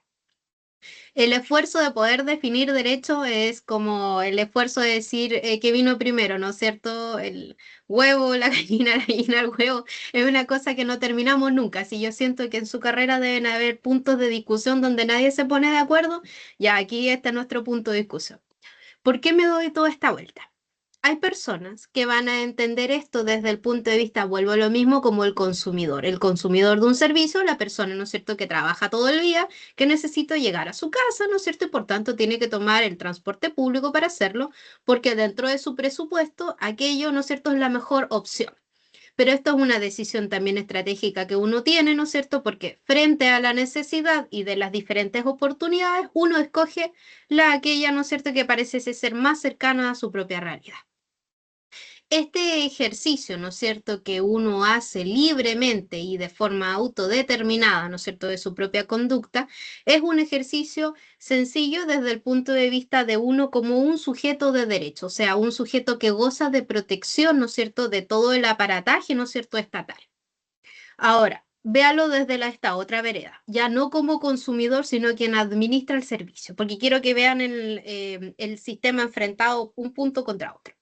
El esfuerzo de poder definir derecho es como el esfuerzo de decir qué vino primero, ¿no es cierto? El huevo, la gallina, el huevo, es una cosa que no terminamos nunca. Si yo siento que en su carrera deben haber puntos de discusión donde nadie se pone de acuerdo, ya aquí está nuestro punto de discusión. ¿Por qué me doy toda esta vuelta? Hay personas que van a entender esto desde el punto de vista, vuelvo a lo mismo, como el consumidor de un servicio, la persona, ¿no es cierto?, que trabaja todo el día, que necesita llegar a su casa, ¿no es cierto?, y por tanto tiene que tomar el transporte público para hacerlo, porque dentro de su presupuesto, aquello, ¿no es cierto?, es la mejor opción. Pero esto es una decisión también estratégica que uno tiene, ¿no es cierto?, porque frente a la necesidad y de las diferentes oportunidades, uno escoge aquella, ¿no es cierto?, que parece ser más cercana a su propia realidad. Este ejercicio, ¿no es cierto?, que uno hace libremente y de forma autodeterminada, ¿no es cierto?, de su propia conducta, es un ejercicio sencillo desde el punto de vista de uno como un sujeto de derecho, o sea, un sujeto que goza de protección, ¿no es cierto?, de todo el aparataje, ¿no es cierto?, estatal. Ahora, véalo desde esta otra vereda, ya no como consumidor, sino quien administra el servicio, porque quiero que vean el sistema enfrentado un punto contra otro.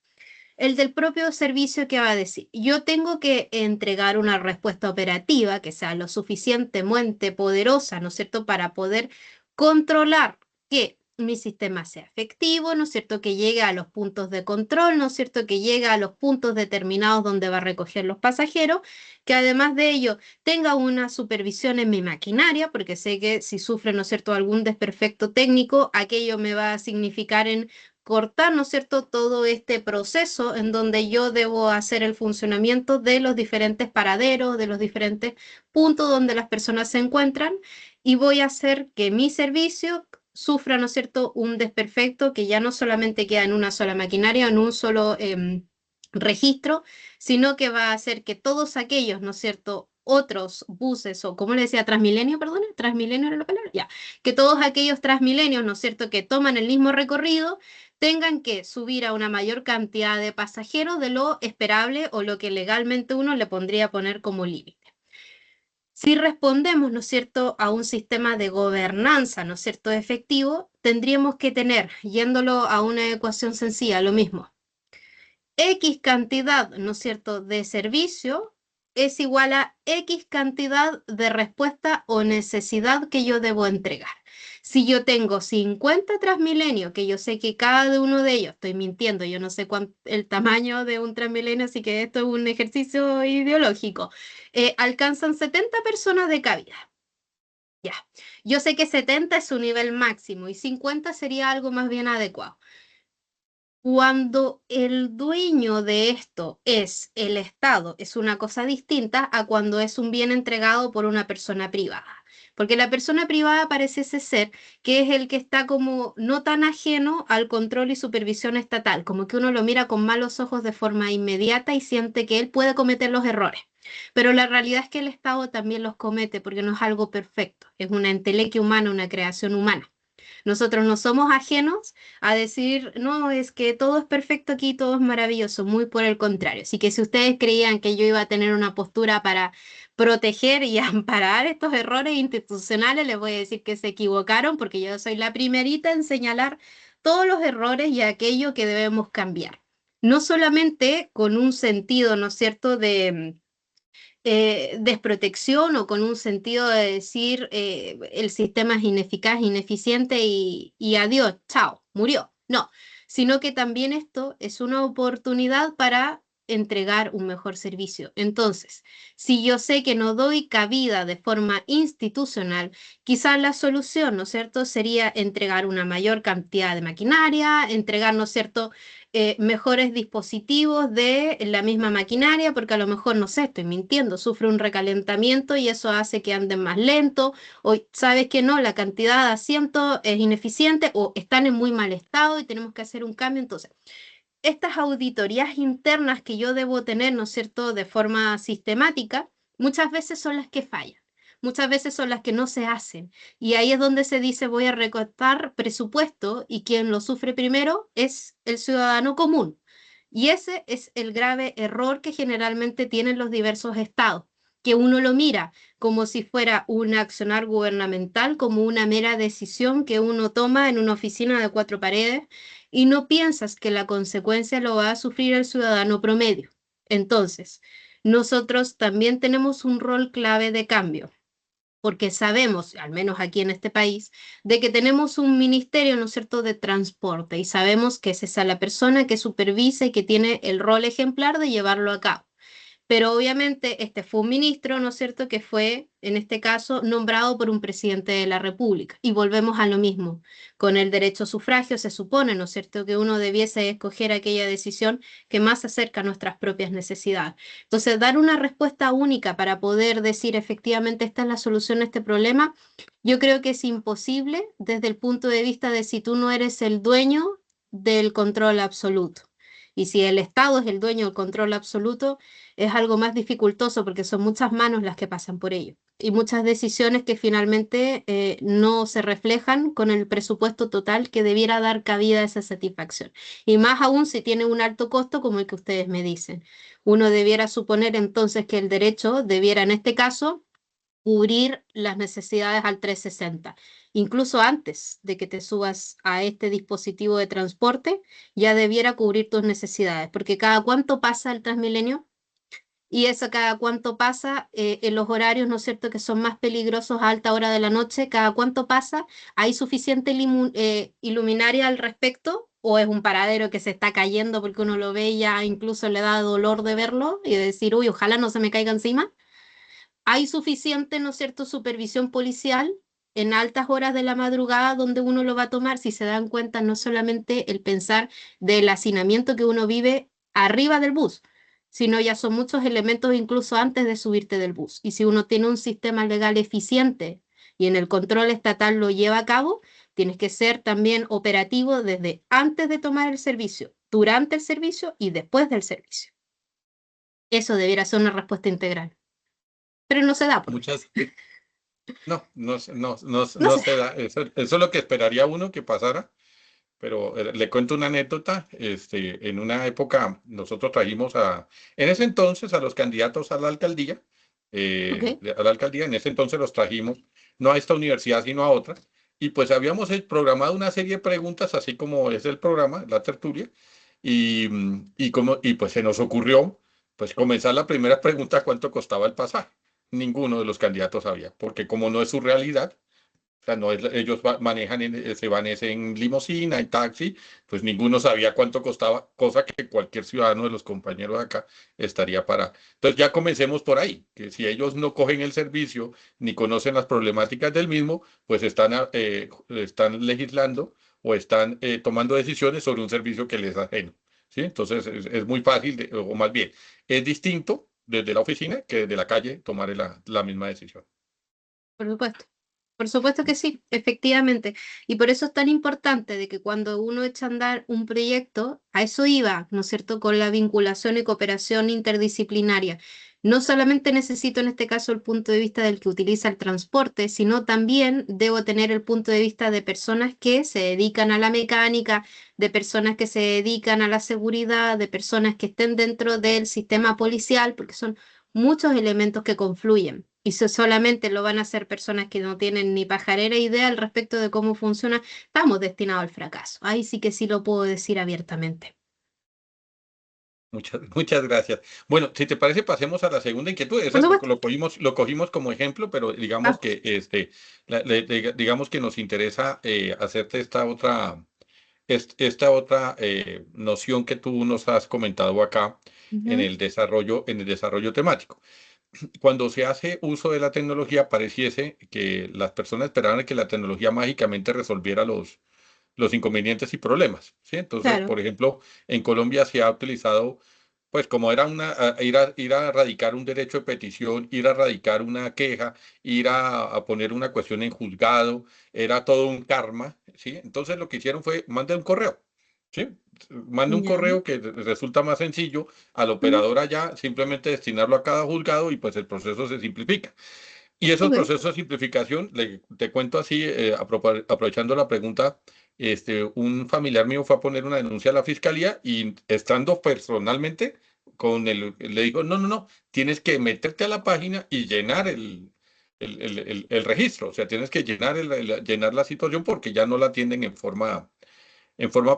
El del propio servicio que va a decir, yo tengo que entregar una respuesta operativa que sea lo suficientemente poderosa, ¿no es cierto?, para poder controlar que mi sistema sea efectivo, ¿no es cierto? Que llegue a los puntos de control, ¿no es cierto? Que llegue a los puntos determinados donde va a recoger los pasajeros, que además de ello tenga una supervisión en mi maquinaria, porque sé que si sufre, ¿no es cierto?, algún desperfecto técnico, aquello me va a significar en cortar, ¿no es cierto?, todo este proceso en donde yo debo hacer el funcionamiento de los diferentes paraderos, de los diferentes puntos donde las personas se encuentran, y voy a hacer que mi servicio sufra, ¿no es cierto?, un desperfecto que ya no solamente queda en una sola maquinaria, en un solo registro, sino que va a hacer que todos aquellos, ¿no es cierto?, otros buses, o como le decía, Transmilenio, perdón, Transmilenio era la palabra, ya, que todos aquellos Transmilenios, ¿no es cierto?, que toman el mismo recorrido, tengan que subir a una mayor cantidad de pasajeros de lo esperable o lo que legalmente uno le pondría a poner como límite. Si respondemos, ¿no es cierto?, a un sistema de gobernanza, ¿no es cierto?, efectivo, tendríamos que tener, yéndolo a una ecuación sencilla, lo mismo. X cantidad, ¿no es cierto?, de servicio es igual a X cantidad de respuesta o necesidad que yo debo entregar. Si yo tengo 50 Transmilenio, que yo sé que cada uno de ellos, estoy mintiendo, yo no sé el tamaño de un Transmilenio, así que esto es un ejercicio ideológico, alcanzan 70 personas de cabida. Ya, yo sé que 70 es su nivel máximo y 50 sería algo más bien adecuado. Cuando el dueño de esto es el Estado, es una cosa distinta a cuando es un bien entregado por una persona privada. Porque la persona privada parece ser que es el que está como no tan ajeno al control y supervisión estatal, como que uno lo mira con malos ojos de forma inmediata y siente que él puede cometer los errores. Pero la realidad es que el Estado también los comete porque no es algo perfecto, es una entelequia humana, una creación humana. Nosotros no somos ajenos a decir, no, es que todo es perfecto aquí, todo es maravilloso, muy por el contrario. Así que si ustedes creían que yo iba a tener una postura para proteger y amparar estos errores institucionales, les voy a decir que se equivocaron porque yo soy la primerita en señalar todos los errores y aquello que debemos cambiar. No solamente con un sentido, ¿no es cierto?, de desprotección o con un sentido de decir el sistema es ineficaz, ineficiente y adiós, chao, murió. No, sino que también esto es una oportunidad para entregar un mejor servicio. Entonces, si yo sé que no doy cabida de forma institucional, quizás la solución, ¿no es cierto?, sería entregar una mayor cantidad de maquinaria, entregar, ¿no es cierto?, mejores dispositivos de la misma maquinaria, porque a lo mejor, no sé, estoy mintiendo, sufre un recalentamiento y eso hace que anden más lento, o sabes que no, la cantidad de asientos es ineficiente o están en muy mal estado y tenemos que hacer un cambio. Entonces, estas auditorías internas que yo debo tener, ¿no es cierto?, de forma sistemática, muchas veces son las que fallan. Muchas veces son las que no se hacen. Y ahí es donde se dice voy a recortar presupuesto y quien lo sufre primero es el ciudadano común. Y ese es el grave error que generalmente tienen los diversos estados, que uno lo mira como si fuera un accionar gubernamental, como una mera decisión que uno toma en una oficina de cuatro paredes y no piensas que la consecuencia lo va a sufrir el ciudadano promedio. Entonces, nosotros también tenemos un rol clave de cambio porque sabemos, al menos aquí en este país, de que tenemos un ministerio, ¿no es cierto?, de transporte y sabemos que es esa la persona que supervisa y que tiene el rol ejemplar de llevarlo a cabo. Pero obviamente este fue un ministro, ¿no es cierto?, que fue, en este caso, nombrado por un presidente de la República. Y volvemos a lo mismo. Con el derecho a sufragio se supone, ¿no es cierto?, que uno debiese escoger aquella decisión que más se acerca a nuestras propias necesidades. Entonces, dar una respuesta única para poder decir efectivamente esta es la solución a este problema, yo creo que es imposible desde el punto de vista de si tú no eres el dueño del control absoluto. Y si el Estado es el dueño del control absoluto, es algo más dificultoso porque son muchas manos las que pasan por ello y muchas decisiones que finalmente no se reflejan con el presupuesto total que debiera dar cabida a esa satisfacción. Y más aún si tiene un alto costo como el que ustedes me dicen. Uno debiera suponer entonces que el derecho debiera en este caso cubrir las necesidades al 360. Incluso antes de que te subas a este dispositivo de transporte, ya debiera cubrir tus necesidades, porque cada cuánto pasa el Transmilenio Y eso cada cuánto pasa, en los horarios, ¿no es cierto?, que son más peligrosos a alta hora de la noche, cada cuánto pasa, ¿hay suficiente iluminaria al respecto? ¿O es un paradero que se está cayendo porque uno lo ve y ya incluso le da dolor de verlo y de decir, uy, ojalá no se me caiga encima? ¿Hay suficiente, ¿no es cierto?, supervisión policial en altas horas de la madrugada donde uno lo va a tomar? Si se dan cuenta, no solamente el pensar del hacinamiento que uno vive arriba del bus, sino ya son muchos elementos incluso antes de subirte del bus. Y si uno tiene un sistema legal eficiente y en el control estatal lo lleva a cabo, tienes que ser también operativo desde antes de tomar el servicio, durante el servicio y después del servicio. Eso debiera ser una respuesta integral. Pero no se da, pues. Muchas, no, no, no, no, No no se da. se da. Eso es lo que esperaría uno que pasara. Pero le cuento una anécdota. En una época nosotros trajimos en ese entonces a los candidatos a la alcaldía, Ok. en ese entonces los trajimos, no a esta universidad, sino a otra, y pues habíamos programado una serie de preguntas, así como es el programa, la tertulia, y pues se nos ocurrió, pues comenzar la primera pregunta, ¿cuánto costaba el pasaje? Ninguno de los candidatos sabía, porque como no es su realidad, o sea, no es, ellos manejan, se van en limusina, en taxi, pues ninguno sabía cuánto costaba, cosa que cualquier ciudadano de los compañeros de acá estaría para. Entonces ya comencemos por ahí, que si ellos no cogen el servicio ni conocen las problemáticas del mismo, pues están legislando o están tomando decisiones sobre un servicio que les es ajeno. ¿Sí? Entonces es muy fácil, o más bien, es distinto desde la oficina que desde la calle tomar la misma decisión. Por supuesto. Por supuesto que sí, efectivamente. Y por eso es tan importante de que cuando uno echa a andar un proyecto, a eso iba, ¿no es cierto?, con la vinculación y cooperación interdisciplinaria. No solamente necesito en este caso el punto de vista del que utiliza el transporte, sino también debo tener el punto de vista de personas que se dedican a la mecánica, de personas que se dedican a la seguridad, de personas que estén dentro del sistema policial, porque son muchos elementos que confluyen. Y si solamente lo van a hacer personas que no tienen ni pajarera idea al respecto de cómo funciona, estamos destinados al fracaso. Ahí sí que sí lo puedo decir abiertamente. Muchas gracias. Bueno, si te parece, pasemos a la segunda inquietud. Por Esa supuesto. lo cogimos como ejemplo, pero digamos Vamos. que digamos que nos interesa hacerte esta otra noción que tú nos has comentado acá Ujú. en el desarrollo temático. Cuando se hace uso de la tecnología, pareciese que las personas esperaban que la tecnología mágicamente resolviera los inconvenientes y problemas, ¿sí? Entonces, Claro. por ejemplo, en Colombia se ha utilizado, pues como era ir a radicar un derecho de petición, ir a radicar una queja, ir a poner una cuestión en juzgado, era todo un karma, ¿sí? Entonces lo que hicieron fue, mande un correo, ¿sí? Mande un Ya. correo que resulta más sencillo al Ujú. operador allá, simplemente destinarlo a cada juzgado y pues el proceso se simplifica. Y esos Ok. procesos de simplificación, te cuento así, aprovechando la pregunta, un familiar mío fue a poner una denuncia a la fiscalía y estando personalmente le dijo, no, no, no, tienes que meterte a la página y llenar el registro, o sea, tienes que llenar la situación porque ya no la atienden en forma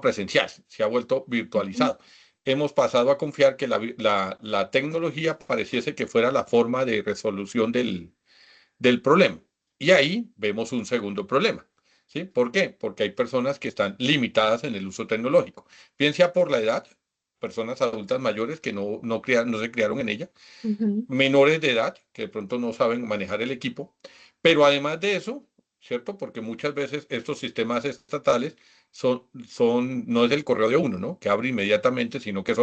presencial, se ha vuelto Ujú. virtualizado. Hemos pasado a confiar que la tecnología pareciese que fuera la forma de resolución del problema. Y ahí vemos un segundo problema. ¿Sí? ¿Por qué? Porque hay personas que están limitadas en el uso tecnológico. Piensa por la edad, personas adultas mayores que no se criaron en ella, Ujú. menores de edad que de pronto no saben manejar el equipo, pero además de eso, ¿cierto? Porque muchas veces estos sistemas estatales no es el correo de uno, ¿no? Que abre inmediatamente, sino que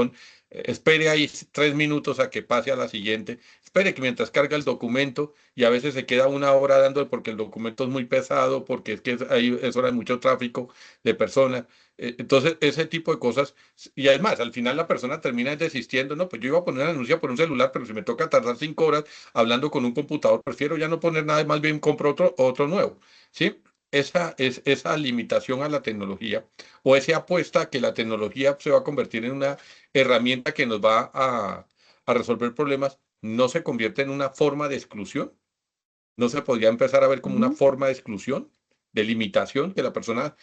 espere ahí 3 minutos a que pase a la siguiente, espere que mientras carga el documento y a veces se queda una hora dándole porque el documento es muy pesado, porque es que ahí es hora de mucho tráfico de personas. Entonces, ese tipo de cosas, y además, al final la persona termina desistiendo, no, pues yo iba a poner una anuncia por un celular, pero si me toca tardar 5 horas hablando con un computador, prefiero ya no poner nada, más bien compro otro nuevo, ¿sí? Esa limitación a la tecnología o esa apuesta a que la tecnología se va a convertir en una herramienta que nos va a resolver problemas, no se convierte en una forma de exclusión, no se podría empezar a ver como una Ujú. forma de exclusión. de limitación, que la persona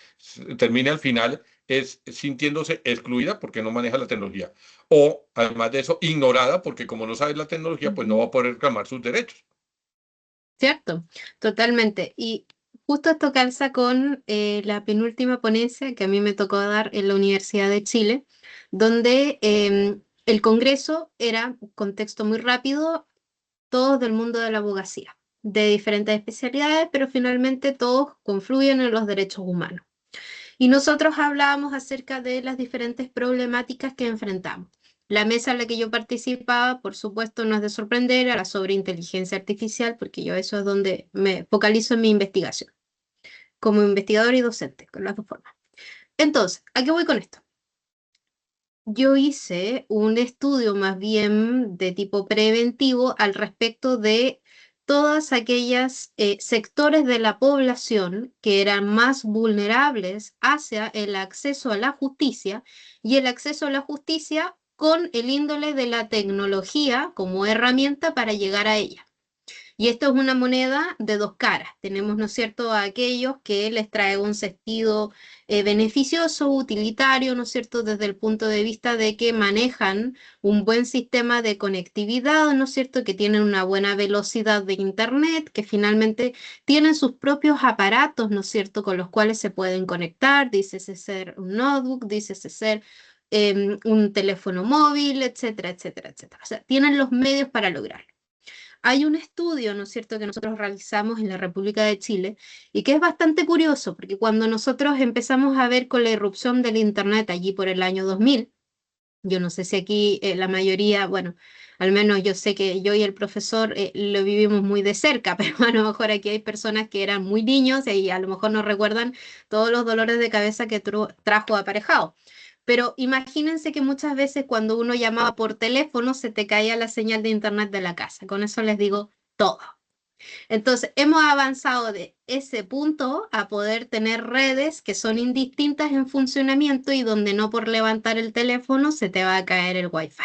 termine al final es sintiéndose excluida porque no maneja la tecnología. O, además de eso, ignorada porque como no sabe la tecnología, pues no va a poder reclamar sus derechos. Cierto, totalmente. Y justo esto calza con la penúltima ponencia que a mí me tocó dar en la Universidad de Chile, donde el Congreso era, contexto muy rápido, todos del mundo de la abogacía, de diferentes especialidades, pero finalmente todos confluyen en los derechos humanos. Y nosotros hablábamos acerca de las diferentes problemáticas que enfrentamos. La mesa en la que yo participaba, por supuesto, no es de sorprender, era sobre inteligencia artificial, porque yo eso es donde me focalizo en mi investigación, como investigador y docente, con las dos formas. Entonces, ¿a qué voy con esto? Yo hice un estudio más bien de tipo preventivo al respecto de todas aquellas sectores de la población que eran más vulnerables hacia el acceso a la justicia y el acceso a la justicia con el índole de la tecnología como herramienta para llegar a ella. Y esto es una moneda de dos caras. Tenemos, ¿no es cierto?, a aquellos que les trae un sentido beneficioso, utilitario, ¿no es cierto?, desde el punto de vista de que manejan un buen sistema de conectividad, ¿no es cierto?, que tienen una buena velocidad de Internet, que finalmente tienen sus propios aparatos, ¿no es cierto?, con los cuales se pueden conectar, dícese ser un notebook, dícese ser un teléfono móvil, etcétera, etcétera, etcétera. O sea, tienen los medios para lograrlo. Hay un estudio, ¿no es cierto?, que nosotros realizamos en la República de Chile y que es bastante curioso porque cuando nosotros empezamos a ver con la irrupción del Internet allí por el año 2000, yo no sé si aquí la mayoría, bueno, al menos yo sé que yo y el profesor lo vivimos muy de cerca, pero a lo mejor aquí hay personas que eran muy niños y a lo mejor no recuerdan todos los dolores de cabeza que trajo aparejado. Pero imagínense que muchas veces cuando uno llamaba por teléfono se te caía la señal de internet de la casa. Con eso les digo todo. Entonces, hemos avanzado de ese punto a poder tener redes que son indistintas en funcionamiento y donde no por levantar el teléfono se te va a caer el wifi.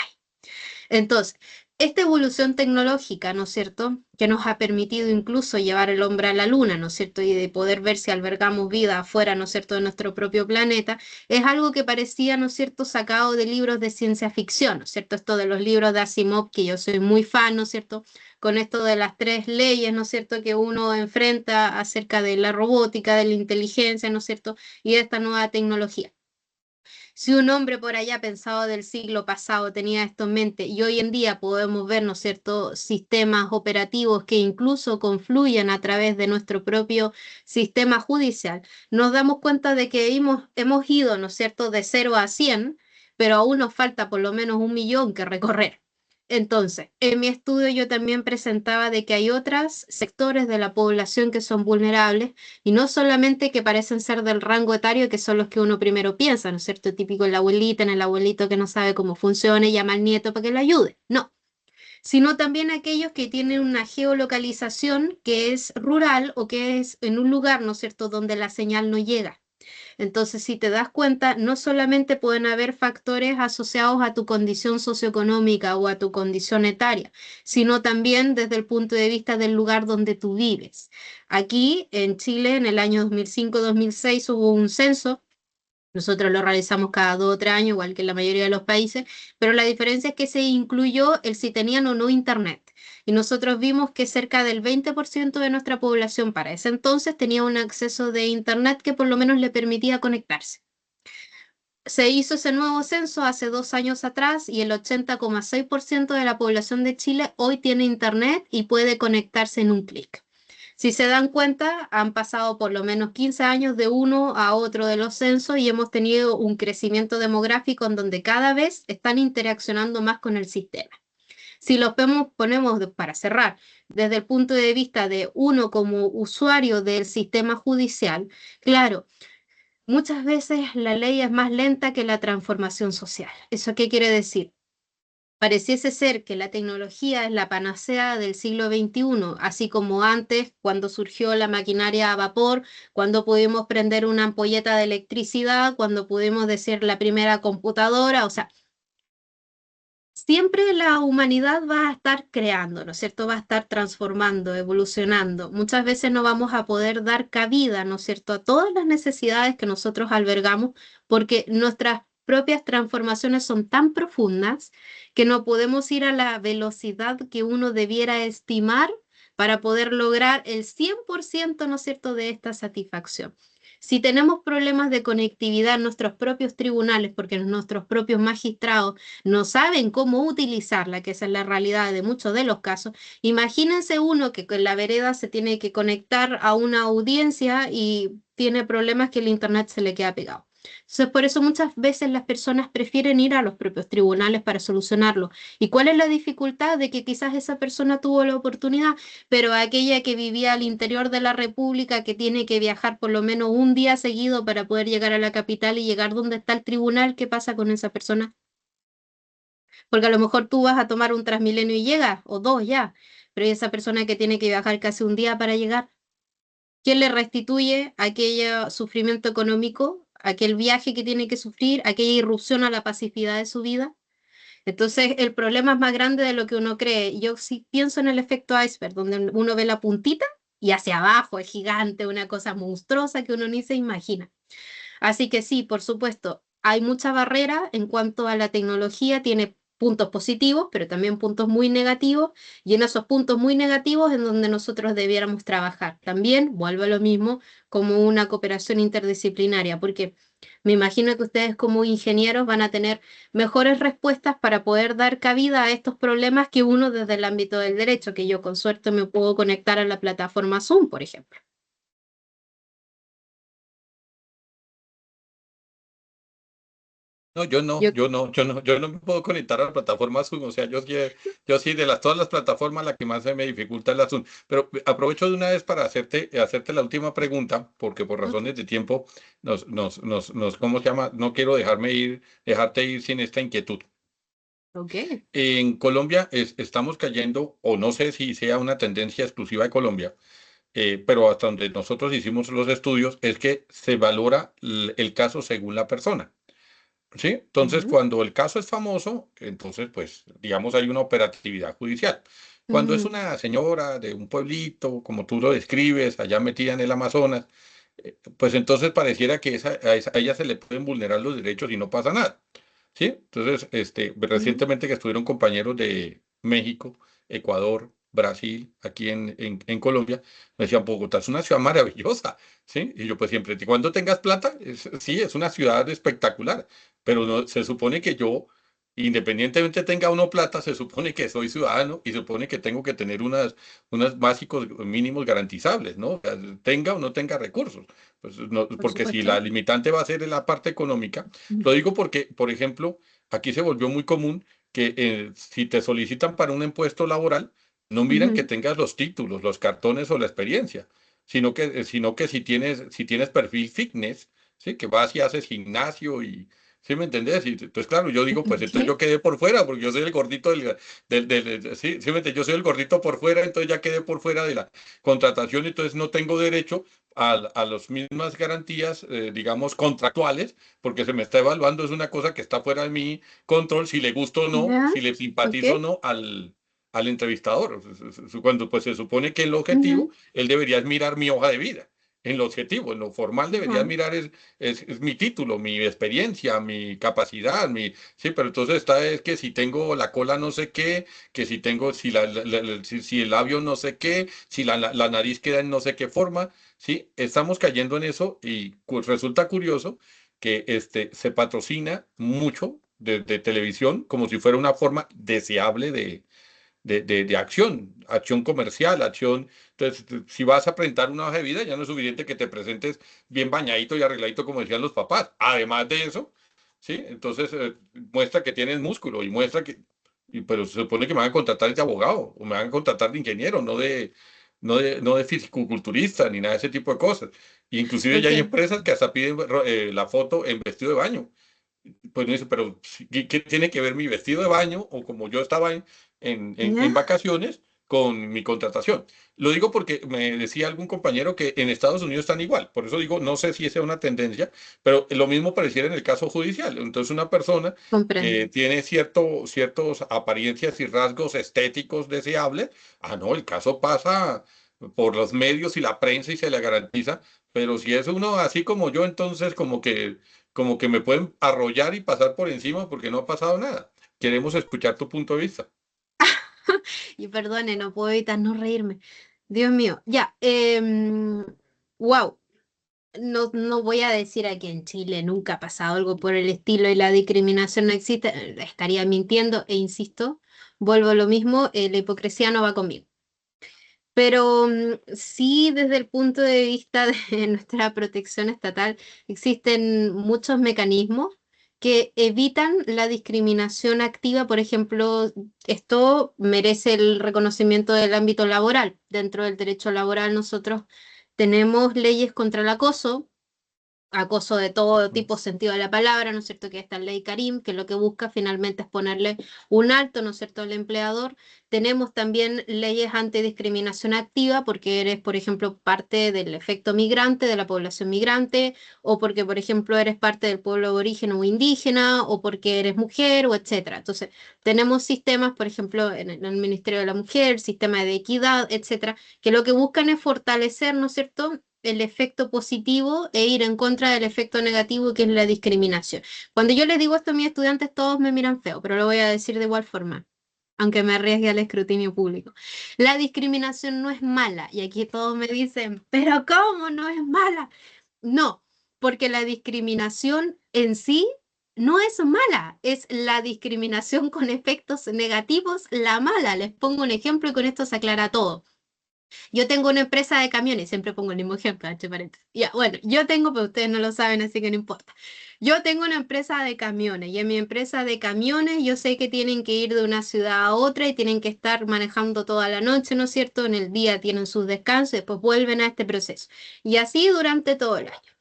Entonces, esta evolución tecnológica, ¿no es cierto?, que nos ha permitido incluso llevar el hombre a la luna, ¿no es cierto?, y de poder ver si albergamos vida afuera, ¿no es cierto?, de nuestro propio planeta, es algo que parecía, ¿no es cierto?, sacado de libros de ciencia ficción, ¿no es cierto?, esto de los libros de Asimov, que yo soy muy fan, ¿no es cierto?, con esto de las tres leyes, ¿no es cierto?, que uno enfrenta acerca de la robótica, de la inteligencia, ¿no es cierto?, y de esta nueva tecnología. Si un hombre por allá pensado del siglo pasado tenía esto en mente y hoy en día podemos ver, ¿no es cierto?, sistemas operativos que incluso confluyen a través de nuestro propio sistema judicial, nos damos cuenta de que hemos ido, ¿no es cierto?, de 0 a 100, pero aún nos falta por lo menos 1 millón que recorrer. Entonces, en mi estudio yo también presentaba de que hay otros sectores de la población que son vulnerables y no solamente que parecen ser del rango etario, que son los que uno primero piensa, ¿no es cierto? Típico en la abuelita, en el abuelito que no sabe cómo funciona y llama al nieto para que lo ayude. No, sino también aquellos que tienen una geolocalización que es rural o que es en un lugar, ¿no es cierto?, donde la señal no llega. Entonces, si te das cuenta, no solamente pueden haber factores asociados a tu condición socioeconómica o a tu condición etaria, sino también desde el punto de vista del lugar donde tú vives. Aquí en Chile, en el año 2005-2006, hubo un censo. Nosotros lo realizamos cada 2 o 3 años, igual que en la mayoría de los países, pero la diferencia es que se incluyó el si tenían o no internet. Y nosotros vimos que cerca del 20% de nuestra población para ese entonces tenía un acceso de internet que por lo menos le permitía conectarse. Se hizo ese nuevo censo hace 2 años atrás y el 80,6% de la población de Chile hoy tiene internet y puede conectarse en un clic. Si se dan cuenta, han pasado por lo menos 15 años de uno a otro de los censos y hemos tenido un crecimiento demográfico en donde cada vez están interaccionando más con el sistema. Si los ponemos para cerrar, desde el punto de vista de uno como usuario del sistema judicial, claro, muchas veces la ley es más lenta que la transformación social. ¿Eso qué quiere decir? Pareciese ser que la tecnología es la panacea del siglo XXI, así como antes, cuando surgió la maquinaria a vapor, cuando pudimos prender una ampolleta de electricidad, cuando pudimos decir la primera computadora, o sea, siempre la humanidad va a estar creando, ¿no es cierto? Va a estar transformando, evolucionando. Muchas veces no vamos a poder dar cabida, ¿no es cierto?, a todas las necesidades que nosotros albergamos porque nuestras propias transformaciones son tan profundas que no podemos ir a la velocidad que uno debiera estimar para poder lograr el 100%, ¿no es cierto?, de esta satisfacción. Si tenemos problemas de conectividad en nuestros propios tribunales, porque nuestros propios magistrados no saben cómo utilizarla, que esa es la realidad de muchos de los casos, imagínense uno que con la vereda se tiene que conectar a una audiencia y tiene problemas que el internet se le queda pegado. Entonces, por eso muchas veces las personas prefieren ir a los propios tribunales para solucionarlo. ¿Y cuál es la dificultad de que quizás esa persona tuvo la oportunidad, pero aquella que vivía al interior de la República, que tiene que viajar por lo menos un día seguido para poder llegar a la capital y llegar donde está el tribunal, qué pasa con esa persona? Porque a lo mejor tú vas a tomar un Transmilenio y llegas, o dos ya, pero ¿y esa persona que tiene que viajar casi un día para llegar? ¿Quién le restituye aquel sufrimiento económico, aquel viaje que tiene que sufrir, aquella irrupción a la pacificidad de su vida? Entonces, el problema es más grande de lo que uno cree. Yo sí pienso en el efecto iceberg, donde uno ve la puntita y hacia abajo es gigante, una cosa monstruosa que uno ni se imagina. Así que sí, por supuesto, hay mucha barrera en cuanto a la tecnología, tiene puntos positivos, pero también puntos muy negativos, y en esos puntos muy negativos en donde nosotros debiéramos trabajar. También, vuelvo a lo mismo, como una cooperación interdisciplinaria, porque me imagino que ustedes como ingenieros van a tener mejores respuestas para poder dar cabida a estos problemas que uno desde el ámbito del derecho, que yo con suerte me puedo conectar a la plataforma Zoom, por ejemplo. No, yo no, Yo, yo no, yo no, yo no me puedo conectar a la plataforma Zoom, o sea, yo sí, de todas las plataformas, la que más se me dificulta es la Zoom. Pero aprovecho de una vez para hacerte la última pregunta, porque por ok, razones de tiempo ¿cómo se llama? No quiero dejarte ir sin esta inquietud. ok. En Colombia estamos cayendo, o no sé si sea una tendencia exclusiva de Colombia, pero hasta donde nosotros hicimos los estudios, es que se valora el caso según la persona. ¿Sí? Entonces, Ujú, cuando el caso es famoso, entonces, pues, digamos, hay una operatividad judicial. Cuando es ujú. una señora de un pueblito, como tú lo describes, allá metida en el Amazonas, pues entonces pareciera que a ella se le pueden vulnerar los derechos y no pasa nada. ¿Sí? Entonces, Ujú. recientemente que estuvieron compañeros de México, Ecuador, Brasil, aquí en Colombia, me decían, Bogotá es una ciudad maravillosa, ¿sí? Y yo pues siempre, cuando tengas plata, sí, es una ciudad espectacular, pero no, se supone que yo, independientemente tenga uno plata, se supone que soy ciudadano y se supone que tengo que tener unos básicos mínimos garantizables, ¿no? O sea, tenga o no tenga recursos. Pues Por porque si supuesto. la limitante va a ser en la parte económica, Ujú. lo digo porque, por ejemplo, aquí se volvió muy común que si te solicitan para un impuesto laboral, no miran que Ujú. tengas los títulos, los cartones o la experiencia, sino que si tienes perfil fitness, ¿sí? Que vas y haces gimnasio y, ¿sí me entendés? Y entonces, claro, yo digo, pues entonces Ok. yo quedé por fuera, porque yo soy el gordito sí, me entiendes, yo soy el gordito por fuera, entonces ya quedé por fuera de la contratación, entonces no tengo derecho a las mismas garantías, digamos, contractuales, porque se me está evaluando, es una cosa que está fuera de mi control, si le gusta o no, Ya. si le Ok. simpatizo o no al entrevistador. Cuando pues se supone que el objetivo, Ujú. él debería mirar mi hoja de vida. En lo objetivo, en lo formal debería Ya. mirar es mi título, mi experiencia, mi capacidad, sí, pero entonces está es que si tengo la cola no sé qué, que si tengo, si el labio no sé qué, si la nariz queda en no sé qué forma, sí, estamos cayendo en eso y resulta curioso que se patrocina mucho de televisión como si fuera una forma deseable de acción comercial, acción. Entonces, si vas a presentar una hoja de vida, ya no es suficiente que te presentes bien bañadito y arregladito como decían los papás. Además de eso, ¿sí? Entonces, muestra que tienes músculo y muestra que, pero se supone que me van a contratar de abogado o me van a contratar de ingeniero, no de fisicoculturista ni nada de ese tipo de cosas. Inclusive ya hay Ok. empresas que hasta piden la foto en vestido de baño. Pues no dice, pero ¿qué tiene que ver mi vestido de baño o como yo estaba en Ya. vacaciones con mi contratación. Lo digo porque me decía algún compañero que en Estados Unidos están igual. Por eso digo, no sé si esa es una tendencia, pero lo mismo pareciera en el caso judicial. Entonces, una persona Comprendo. que tiene ciertos apariencias y rasgos estéticos deseables, no, el caso pasa por los medios y la prensa y se le garantiza, pero si es uno así como yo, entonces como que me pueden arrollar y pasar por encima porque no ha pasado nada. Queremos escuchar tu punto de vista. Y perdone, no puedo evitar no reírme. Dios mío, ya. Wow. No, no voy a decir aquí en Chile nunca ha pasado algo por el estilo y la discriminación no existe. Estaría mintiendo e insisto, vuelvo a lo mismo, la hipocresía no va conmigo. Pero sí, desde el punto de vista de nuestra protección estatal, existen muchos mecanismos que evitan la discriminación activa. Por ejemplo, esto merece el reconocimiento del ámbito laboral. Dentro del derecho laboral nosotros tenemos leyes contra el acoso de todo tipo, sentido de la palabra, ¿no es cierto? Que esta ley Karim, que lo que busca finalmente es ponerle un alto, ¿no es cierto?, al empleador. Tenemos también leyes antidiscriminación activa, porque eres, por ejemplo, parte del efecto migrante, de la población migrante, o porque, por ejemplo, eres parte del pueblo aborigen o indígena, o porque eres mujer, o etcétera. Entonces, tenemos sistemas, por ejemplo, en el Ministerio de la Mujer, sistema de equidad, etcétera, que lo que buscan es fortalecer, ¿no es cierto?, el efecto positivo e ir en contra del efecto negativo que es la discriminación. Cuando yo les digo esto a mis estudiantes, todos me miran feo, pero lo voy a decir de igual forma, aunque me arriesgue al escrutinio público. La discriminación no es mala, y aquí todos me dicen, pero ¿cómo no es mala? No, porque la discriminación en sí no es mala, es la discriminación con efectos negativos la mala. Les pongo un ejemplo y con esto se aclara todo. Yo tengo una empresa de camiones, siempre pongo el mismo ejemplo, entre paréntesis. Ya, bueno, yo tengo, pero ustedes no lo saben, así que no importa. Yo tengo una empresa de camiones y en mi empresa de camiones yo sé que tienen que ir de una ciudad a otra y tienen que estar manejando toda la noche, ¿no es cierto? En el día tienen sus descansos, después vuelven a este proceso. Y así durante todo el año.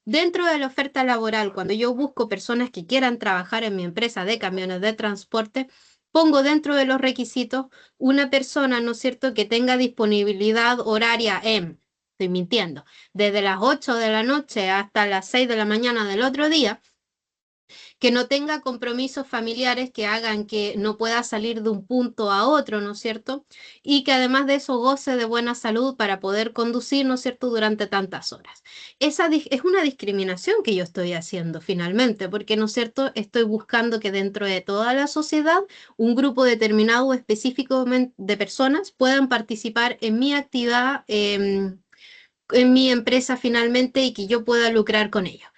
Dentro de la oferta laboral, cuando yo busco personas que quieran trabajar en mi empresa de camiones de transporte, pongo dentro de los requisitos una persona, ¿no es cierto?, que tenga disponibilidad horaria estoy mintiendo, desde las 8 de la noche hasta las 6 de la mañana del otro día, que no tenga compromisos familiares que hagan que no pueda salir de un punto a otro, ¿no es cierto? Y que además de eso goce de buena salud para poder conducir, ¿no es cierto?, durante tantas horas. Es una discriminación que yo estoy haciendo finalmente, porque, ¿no es cierto?, estoy buscando que dentro de toda la sociedad un grupo determinado específico de personas puedan participar en mi actividad. En mi empresa finalmente y que yo pueda lucrar con ello.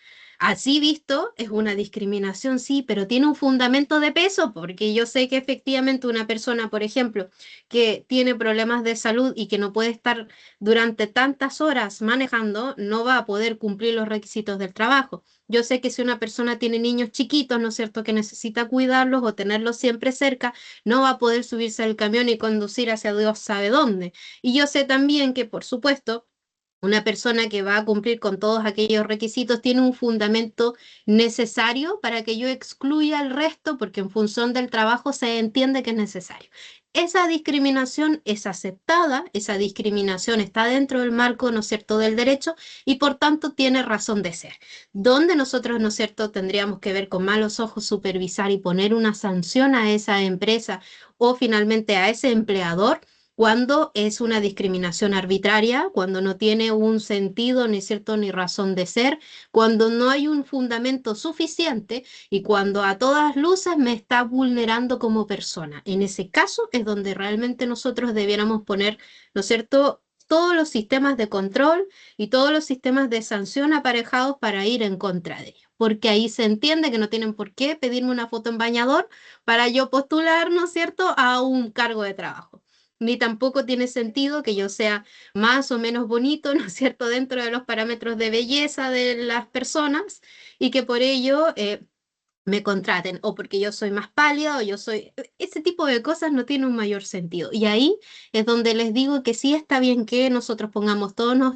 Así visto, es una discriminación, sí, pero tiene un fundamento de peso, porque yo sé que efectivamente una persona, por ejemplo, que tiene problemas de salud y que no puede estar durante tantas horas manejando, no va a poder cumplir los requisitos del trabajo. Yo sé que si una persona tiene niños chiquitos, ¿no es cierto?, que necesita cuidarlos o tenerlos siempre cerca, no va a poder subirse al camión y conducir hacia Dios sabe dónde. Y yo sé también que, por supuesto, una persona que va a cumplir con todos aquellos requisitos tiene un fundamento necesario para que yo excluya al resto, porque en función del trabajo se entiende que es necesario. Esa discriminación es aceptada, esa discriminación está dentro del marco, ¿no es cierto?, del derecho y por tanto tiene razón de ser. Donde nosotros, ¿no es cierto?, tendríamos que ver con malos ojos, supervisar y poner una sanción a esa empresa o finalmente a ese empleador cuando es una discriminación arbitraria, cuando no tiene un sentido, ni cierto, ni razón de ser, cuando no hay un fundamento suficiente y cuando a todas luces me está vulnerando como persona. En ese caso es donde realmente nosotros debiéramos poner, ¿no es cierto?, todos los sistemas de control y todos los sistemas de sanción aparejados para ir en contra de ellos. Porque ahí se entiende que no tienen por qué pedirme una foto en bañador para yo postular, ¿no es cierto?, a un cargo de trabajo, ni tampoco tiene sentido que yo sea más o menos bonito, ¿no es cierto?, dentro de los parámetros de belleza de las personas y que por ello me contraten o porque yo soy más pálida o yo soy... Ese tipo de cosas no tiene un mayor sentido. Y ahí es donde les digo que sí está bien que nosotros pongamos todos los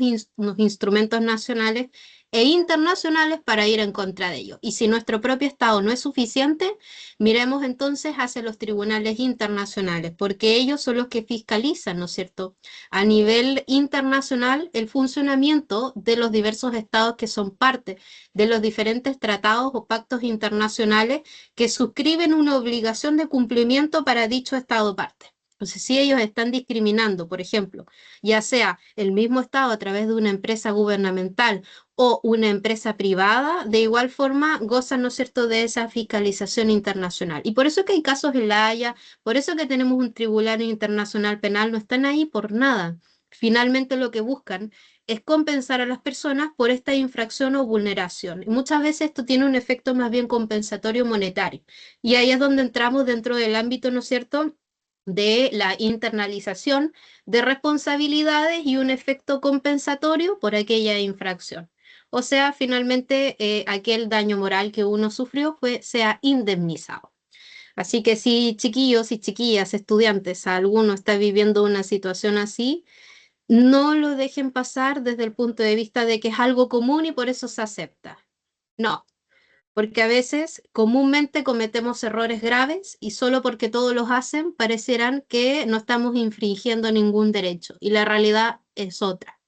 instrumentos nacionales e internacionales para ir en contra de ello. Y si nuestro propio Estado no es suficiente, miremos entonces hacia los tribunales internacionales, porque ellos son los que fiscalizan, ¿no es cierto?, a nivel internacional el funcionamiento de los diversos estados que son parte de los diferentes tratados o pactos internacionales que suscriben una obligación de cumplimiento para dicho estado parte. Entonces, si ellos están discriminando, por ejemplo, ya sea el mismo Estado a través de una empresa gubernamental o una empresa privada, de igual forma gozan, ¿no es cierto?, de esa fiscalización internacional. Y por eso que hay casos en La Haya, por eso que tenemos un tribunal internacional penal, no están ahí por nada. Finalmente lo que buscan es compensar a las personas por esta infracción o vulneración. Y muchas veces esto tiene un efecto más bien compensatorio monetario. Y ahí es donde entramos dentro del ámbito, ¿no es cierto?, de la internalización de responsabilidades y un efecto compensatorio por aquella infracción. O sea, finalmente aquel daño moral que uno sufrió sea indemnizado. Así que si chiquillos y chiquillas, estudiantes, alguno está viviendo una situación así, no lo dejen pasar desde el punto de vista de que es algo común y por eso se acepta. No, porque a veces comúnmente cometemos errores graves y solo porque todos los hacen parecerán que no estamos infringiendo ningún derecho y la realidad es otra.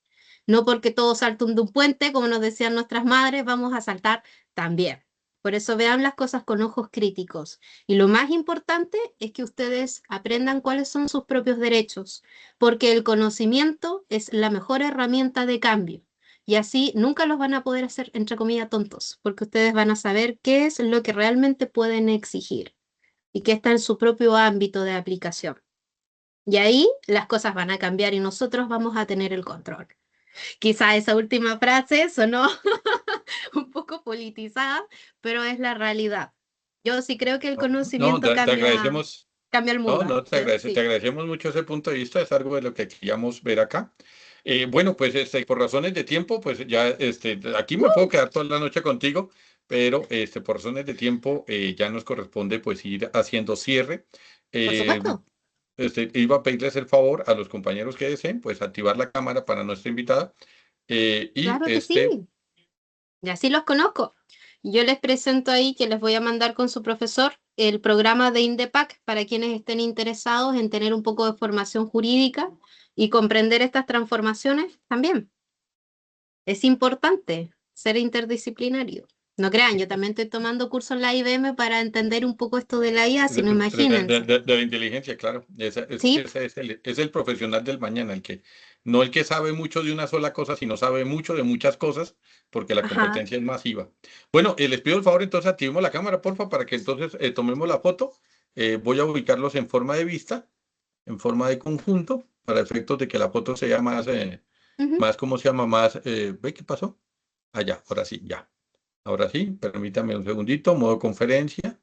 No porque todos salten de un puente, como nos decían nuestras madres, vamos a saltar también. Por eso vean las cosas con ojos críticos. Y lo más importante es que ustedes aprendan cuáles son sus propios derechos, porque el conocimiento es la mejor herramienta de cambio. Y así nunca los van a poder hacer, entre comillas, tontos, porque ustedes van a saber qué es lo que realmente pueden exigir y qué está en su propio ámbito de aplicación. Y ahí las cosas van a cambiar y nosotros vamos a tener el control. Quizá esa última frase sonó un poco politizada, pero es la realidad. Yo sí creo que el No, no, conocimiento te cambia, agradecemos. cambia el No, mundo. no, Yo te sí. agradecemos mucho ese punto de vista, es algo de lo que queríamos ver acá. Bueno, pues por razones de tiempo, pues ya aquí me puedo quedar toda la noche contigo, pero por razones de tiempo ya nos corresponde pues ir haciendo cierre. Por Eh, supuesto, Iba a pedirles el favor a los compañeros que deseen, pues activar la cámara para nuestra invitada. Y claro que sí. Y así los conozco. Yo les presento ahí que les voy a mandar con su profesor el programa de INDEPAC para quienes estén interesados en tener un poco de formación jurídica y comprender estas transformaciones también. Es importante ser interdisciplinario. No crean, yo también estoy tomando cursos en la IBM para entender un poco esto de la IA, si no imagínense. De la inteligencia, claro. Sí, Es el profesional del mañana, no el que sabe mucho de una sola cosa, sino sabe mucho de muchas cosas, porque la ajá. competencia es masiva. Bueno, les pido el favor, entonces activemos la cámara, porfa, para que entonces tomemos la foto. Voy a ubicarlos en forma de vista, en forma de conjunto, para efectos de que la foto sea Ujú. más, ¿cómo se llama? Más, ¿ve qué pasó? Allá, ahora sí, ya. Ahora sí, permítame un segundito, modo conferencia,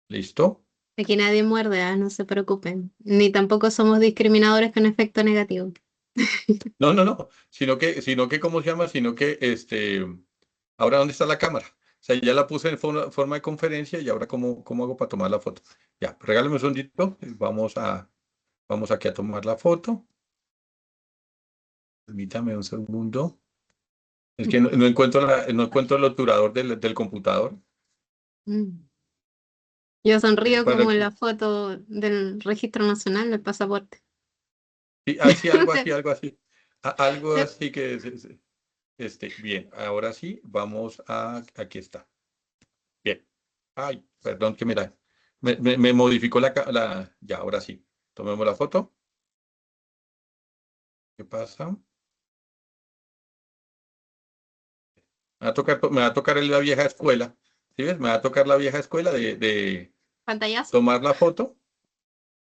listo. Aquí nadie muerde, no se preocupen. Ni tampoco somos discriminadores con efecto negativo. No, no, no, sino que, ¿cómo se llama? Sino que, ahora, ¿dónde está la cámara? O sea, ya la puse en forma de conferencia y ahora, ¿cómo hago para tomar la foto? Ya, regálame un segundito, vamos aquí a tomar la foto. Permítame un segundo. Es que no encuentro no encuentro el obturador del computador. Mm. Yo sonrío Para como en que, la foto del registro nacional del pasaporte. sí, sí, algo así. Algo así que, bien, ahora sí, aquí está. Bien. Ay, perdón que mira, me modificó ya, ahora sí. Tomemos la foto. ¿Qué pasa? Me va a tocar la vieja escuela. ¿Sí ves? Me va a tocar la vieja escuela de Pantallazo. tomar la foto.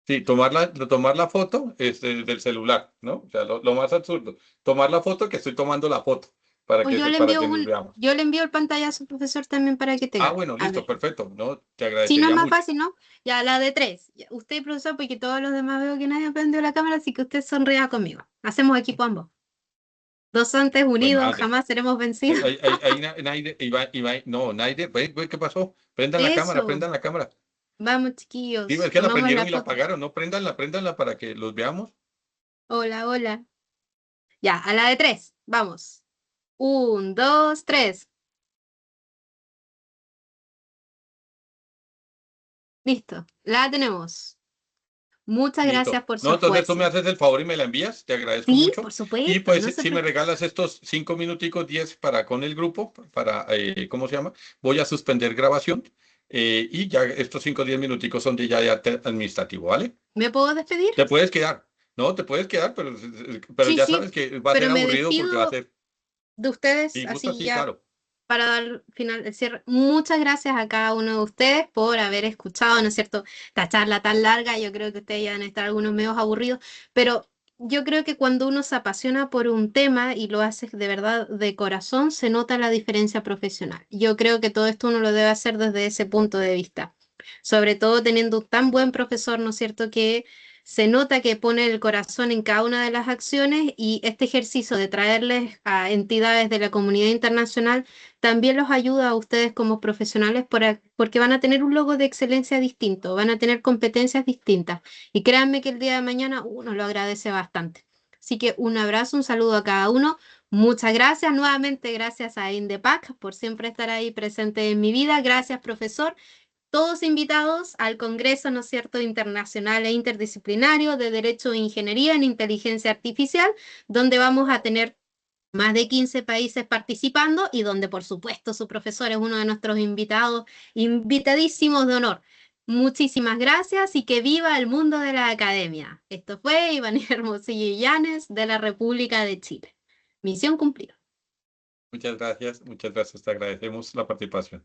Sí, tomar la foto del celular, ¿no? O sea, lo más absurdo. Tomar la foto que estoy tomando la foto O para que nos veamos. yo le envío el pantallazo al profesor también para que Ah, tenga. bueno, A listo, ver. perfecto. No, te Si no es agradecería más mucho. fácil, ¿no? Ya la de tres. Ya, usted, profesor, porque todos los demás veo que nadie prendió la cámara, así que usted sonría conmigo. Hacemos equipo ambos. Dos antes Bueno, unidos, dale. jamás seremos vencidos. Naide, no, Naide, ¿qué pasó? Eso. Prendan la cámara. Vamos, Digo, es chiquillos. que la Tomamos prendieron la y la foto. apagaron, ¿no? Préndanla para que los veamos. Hola, hola. Ya, a la de tres. Vamos. 1, 2, 3. Listo, la tenemos. Muchas gracias Listo. por su No, entonces tú me esfuerzo. haces el favor y me la envías, te agradezco Sí, mucho. por Y supuesto, pues no se si me preocupe. regalas estos 5 minuticos, 10 para con el grupo, para, ¿cómo se llama? Voy a suspender grabación y ya estos 5 o 10 minuticos son de arte administrativo, ¿vale? ¿Me puedo despedir? Te puedes quedar. No, te puedes quedar, pero Sí, ya sí, sabes que va a pero ser me aburrido porque va a despido ser, de ustedes si gusta, así sí, ya claro. para dar final el cierre. Muchas gracias a cada uno de ustedes por haber escuchado, ¿no es cierto?, esta charla tan larga. Yo creo que ustedes ya van a estar algunos medios aburridos, pero yo creo que cuando uno se apasiona por un tema y lo hace de verdad de corazón, se nota la diferencia profesional. Yo creo que todo esto uno lo debe hacer desde ese punto de vista, sobre todo teniendo un tan buen profesor, ¿no es cierto?, que se nota que pone el corazón en cada una de las acciones, y este ejercicio de traerles a entidades de la comunidad internacional también los ayuda a ustedes como profesionales porque van a tener un logo de excelencia distinto, van a tener competencias distintas, y créanme que el día de mañana uno lo agradece bastante. Así que un abrazo, un saludo a cada uno. Muchas gracias nuevamente, gracias a INDEPAC por siempre estar ahí presente en mi vida. Gracias, profesor. Todos invitados al Congreso, ¿no es cierto?, internacional e interdisciplinario de Derecho e Ingeniería en Inteligencia Artificial, donde vamos a tener más de 15 países participando y donde, por supuesto, su profesor es uno de nuestros invitados, invitadísimos de honor. Muchísimas gracias y que viva el mundo de la academia. Esto fue Iván Hermosillo Illanes de la República de Chile. Misión cumplida. Muchas gracias, te agradecemos la participación.